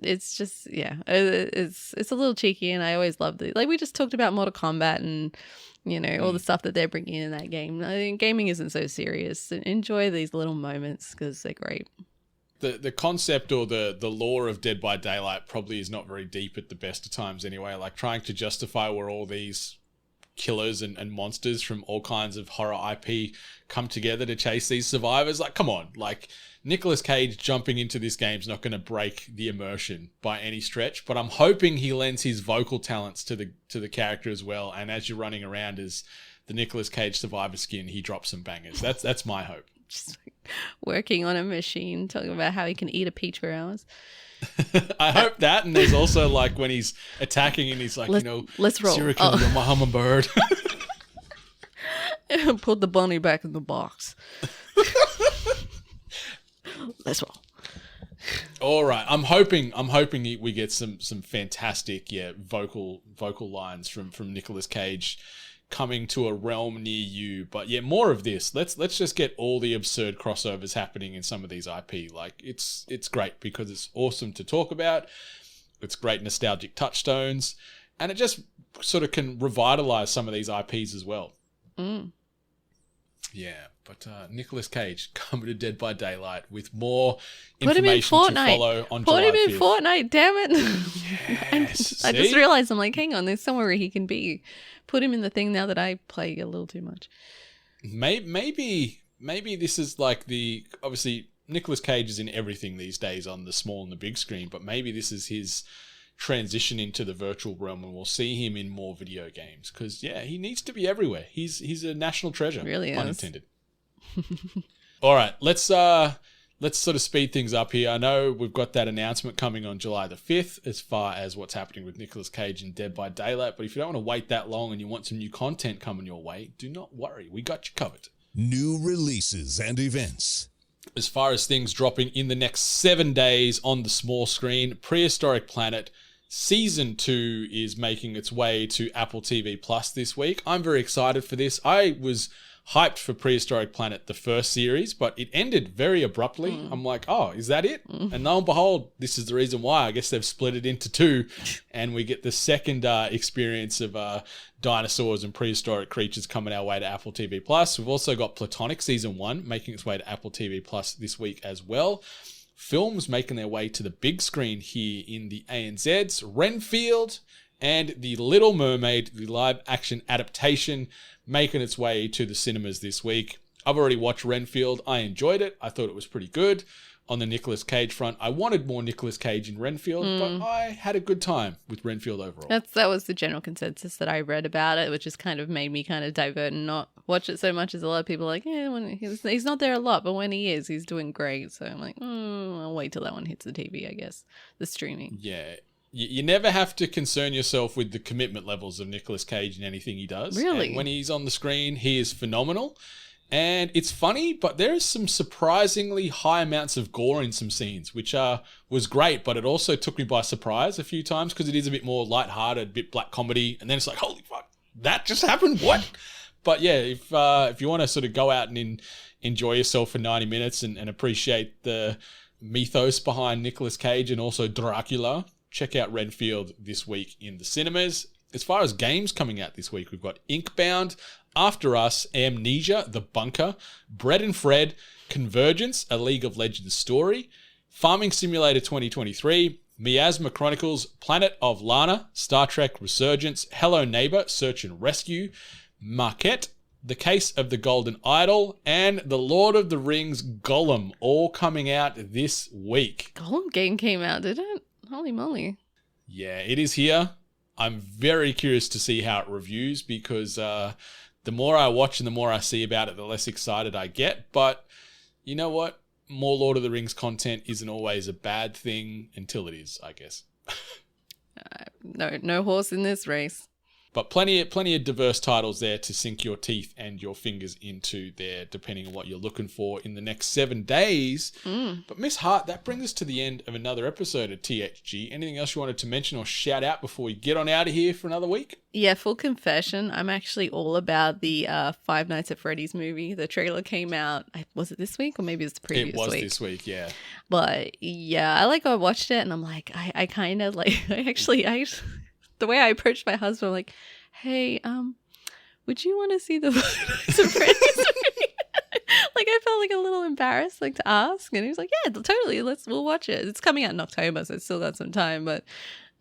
It's just, yeah, it's a little cheeky, and I always love it. Like, we just talked about Mortal Kombat and, you know, all the stuff that they're bringing in that game. I think gaming isn't so serious. Enjoy these little moments because they're great. The concept or the lore of Dead by Daylight probably is not very deep at the best of times anyway. Like, trying to justify where all these killers and monsters from all kinds of horror IP come together to chase these survivors. Like, come on. Like, Nicolas Cage jumping into this game is not going to break the immersion by any stretch, but I'm hoping he lends his vocal talents to the character as well. And as you're running around as the Nicolas Cage survivor skin, he drops some bangers. That's my hope. Just working on a machine, talking about how he can eat a peach for hours. I hope that, and there's also like when he's attacking and he's like, let's roll. Serial killer, you're my hummingbird. Put the bunny back in the box. Let's roll. All right, I'm hoping we get some fantastic vocal lines from Nicolas Cage coming to a realm near you. But yeah, more of this. Let's just get all the absurd crossovers happening in some of these IP. Like, it's great because it's awesome to talk about. It's great nostalgic touchstones, and it just sort of can revitalize some of these IPs as well. Yeah, but Nicolas Cage coming to Dead by Daylight with more information to follow on July 5th. Put him in Fortnite, damn it. Yes. I just realized, I'm like, hang on, there's somewhere where he can be. Put him in the thing now that I play a little too much. Maybe this is like obviously Nicolas Cage is in everything these days on the small and the big screen, but maybe this is his transition into the virtual realm, and we'll see him in more video games because he needs to be everywhere. He's a national treasure. Really, pun intended. All right, let's sort of speed things up here. I know we've got that announcement coming on July the 5th as far as what's happening with Nicolas Cage and Dead by Daylight, but if you don't want to wait that long and you want some new content coming your way, do not worry, we got you covered. New releases and events. As far as things dropping in the next 7 days on the small screen, Prehistoric Planet Season 2 is making its way to Apple TV Plus this week. I'm very excited for this. I was hyped for Prehistoric Planet, the first series, but it ended very abruptly. I'm like, oh, is that it? And lo and behold, this is the reason why. I guess they've split it into 2, and we get the second experience of dinosaurs and prehistoric creatures coming our way to Apple TV Plus. We've also got Platonic Season 1 making its way to Apple TV Plus this week as well. films making their way to the big screen here in the ANZs. Renfield and The Little Mermaid, the live-action adaptation, making its way to the cinemas this week. I've already watched Renfield. I enjoyed it. I thought it was pretty good. On the Nicolas Cage front, I wanted more Nicolas Cage in Renfield, but I had a good time with Renfield overall. That was the general consensus that I read about it, which has kind of made me kind of divert and not watch it so much, as a lot of people are like, yeah, when he's not there a lot, but when he is, he's doing great. So I'm like, I'll wait till that one hits the TV, I guess, the streaming. Yeah. You never have to concern yourself with the commitment levels of Nicolas Cage in anything he does. Really? And when he's on the screen, he is phenomenal. And it's funny, but there is some surprisingly high amounts of gore in some scenes, which was great, but it also took me by surprise a few times because it is a bit more lighthearted, a bit black comedy, and then it's like, holy fuck, that just happened? What? But yeah, if you want to sort of go out and enjoy yourself for 90 minutes and appreciate the mythos behind Nicolas Cage and also Dracula, check out Renfield this week in the cinemas. As far as games coming out this week, we've got Inkbound, After Us, Amnesia, The Bunker, Bread and Fred, Convergence, A League of Legends story, Farming Simulator 2023, Miasma Chronicles, Planet of Lana, Star Trek Resurgence, Hello Neighbor, Search and Rescue, Marquette, The Case of the Golden Idol, and The Lord of the Rings Gollum, all coming out this week. Gollum game came out, did it? Holy moly. Yeah, it is here. I'm very curious to see how it reviews because the more I watch and the more I see about it, the less excited I get. But you know what? More Lord of the Rings content isn't always a bad thing until it is, I guess. No horse in this race. But plenty of diverse titles there to sink your teeth and your fingers into there, depending on what you're looking for in the next 7 days. But Miss Hart, that brings us to the end of another episode of THG. Anything else you wanted to mention or shout out before we get on out of here for another week? Yeah, full confession, I'm actually all about the Five Nights at Freddy's movie. The trailer came out, was it this week or maybe it's the previous week? It was this week, yeah. But yeah, I watched it and I'm like, I kind of like, the way I approached my husband, I'm like, hey, would you want to see the Five Nights at Freddy's movie? Like, I felt like a little embarrassed, like, to ask. And he was like, yeah, totally, we'll watch it. It's coming out in October, so it's still got some time. But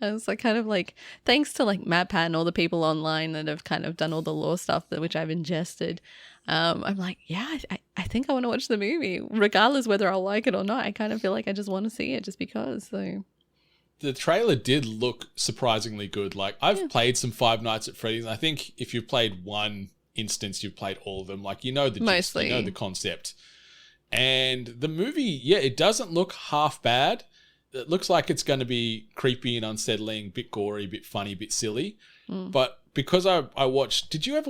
I was like, kind of like, thanks to like Matt Pat and all the people online that have kind of done all the lore stuff which I've ingested. I'm like, yeah, I think I want to watch the movie, regardless whether I'll like it or not. I kind of feel like I just want to see it just because. So the trailer did look surprisingly good. Like, I've played some Five Nights at Freddy's. And I think if you've played one instance, you've played all of them. Like, you know the gist, mostly, you know the concept. And the movie, yeah, it doesn't look half bad. It looks like it's going to be creepy and unsettling, bit gory, bit funny, bit silly. But because I watched, did you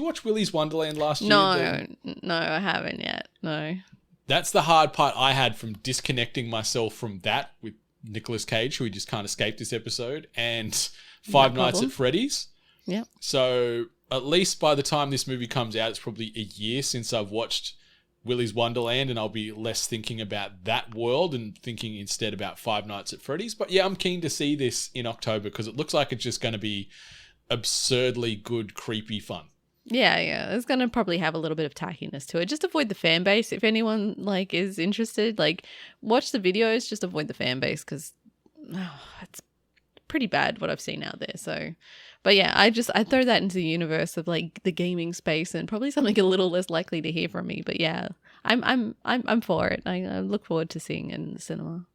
watch Willy's Wonderland last year? No, I haven't yet. No. That's the hard part I had from disconnecting myself from that with Nicolas Cage, who we just can't escape this episode, and Five Nights at Freddy's. Yeah. So at least by the time this movie comes out, it's probably a year since I've watched Willy's Wonderland, and I'll be less thinking about that world and thinking instead about Five Nights at Freddy's. But yeah, I'm keen to see this in October because it looks like it's just going to be absurdly good, creepy fun. Yeah. It's going to probably have a little bit of tackiness to it. Just avoid the fan base. If anyone like is interested, like watch the videos, just avoid the fan base because it's pretty bad what I've seen out there. So, but yeah, I throw that into the universe of like the gaming space and probably something a little less likely to hear from me. But yeah, I'm for it. I look forward to seeing it in the cinema.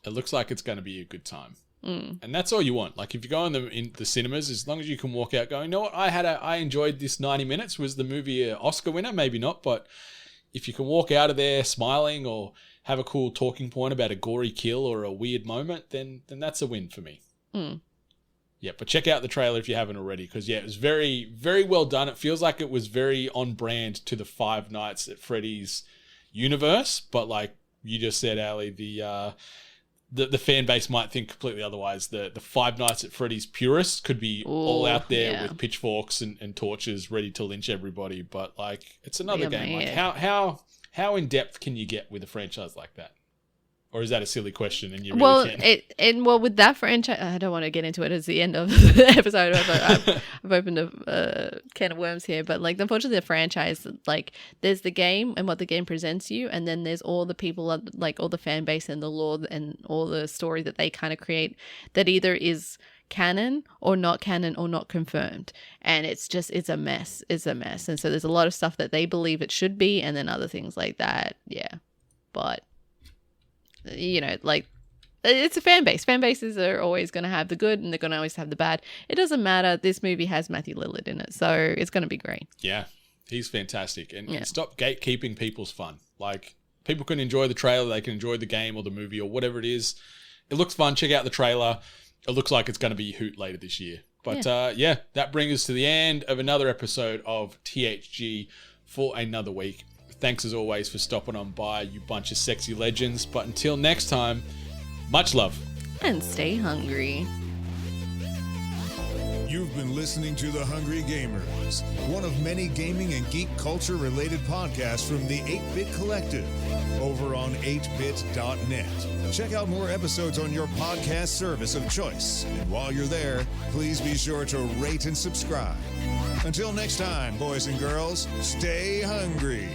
It looks like it's going to be a good time. And that's all you want. Like, if you go in the cinemas, as long as you can walk out going, you know what, I enjoyed this 90 minutes. Was the movie an Oscar winner? Maybe not, but if you can walk out of there smiling or have a cool talking point about a gory kill or a weird moment, then that's a win for me. Yeah, but check out the trailer if you haven't already, because yeah, it was very, very well done. It feels like it was very on brand to the Five Nights at Freddy's universe, but like you just said, Ali, the fan base might think completely otherwise. The Five Nights at Freddy's purists could be all out there with pitchforks and torches ready to lynch everybody. But like, it's another game. Like, how in depth can you get with a franchise like that? Or is that a silly question and you really Well, can't? with that franchise, I don't want to get into it. It's the end of the episode. I've opened a can of worms here, but like, unfortunately, the franchise, like, there's the game and what the game presents you, and then there's all the people, like all the fan base and the lore and all the story that they kind of create that either is canon or not confirmed, and it's a mess. It's a mess, and so there's a lot of stuff that they believe it should be, and then other things like that. Yeah, but. You know, like, it's a fan base. Fan bases are always going to have the good and they're going to always have the bad. It doesn't matter. This movie has Matthew Lillard in it, so it's going to be great. Yeah, he's fantastic. And stop gatekeeping people's fun. Like, people can enjoy the trailer, they can enjoy the game or the movie or whatever it is. It looks fun. Check out the trailer. It looks like it's going to be a hoot later this year. But that brings us to the end of another episode of THG for another week. Thanks as always for stopping on by, you bunch of sexy legends. But until next time, much love. And stay hungry. You've been listening to The Hungry Gamers, one of many gaming and geek culture related podcasts from the 8-Bit Collective over on 8bit.net. Check out more episodes on your podcast service of choice. And while you're there, please be sure to rate and subscribe. Until next time, boys and girls, stay hungry.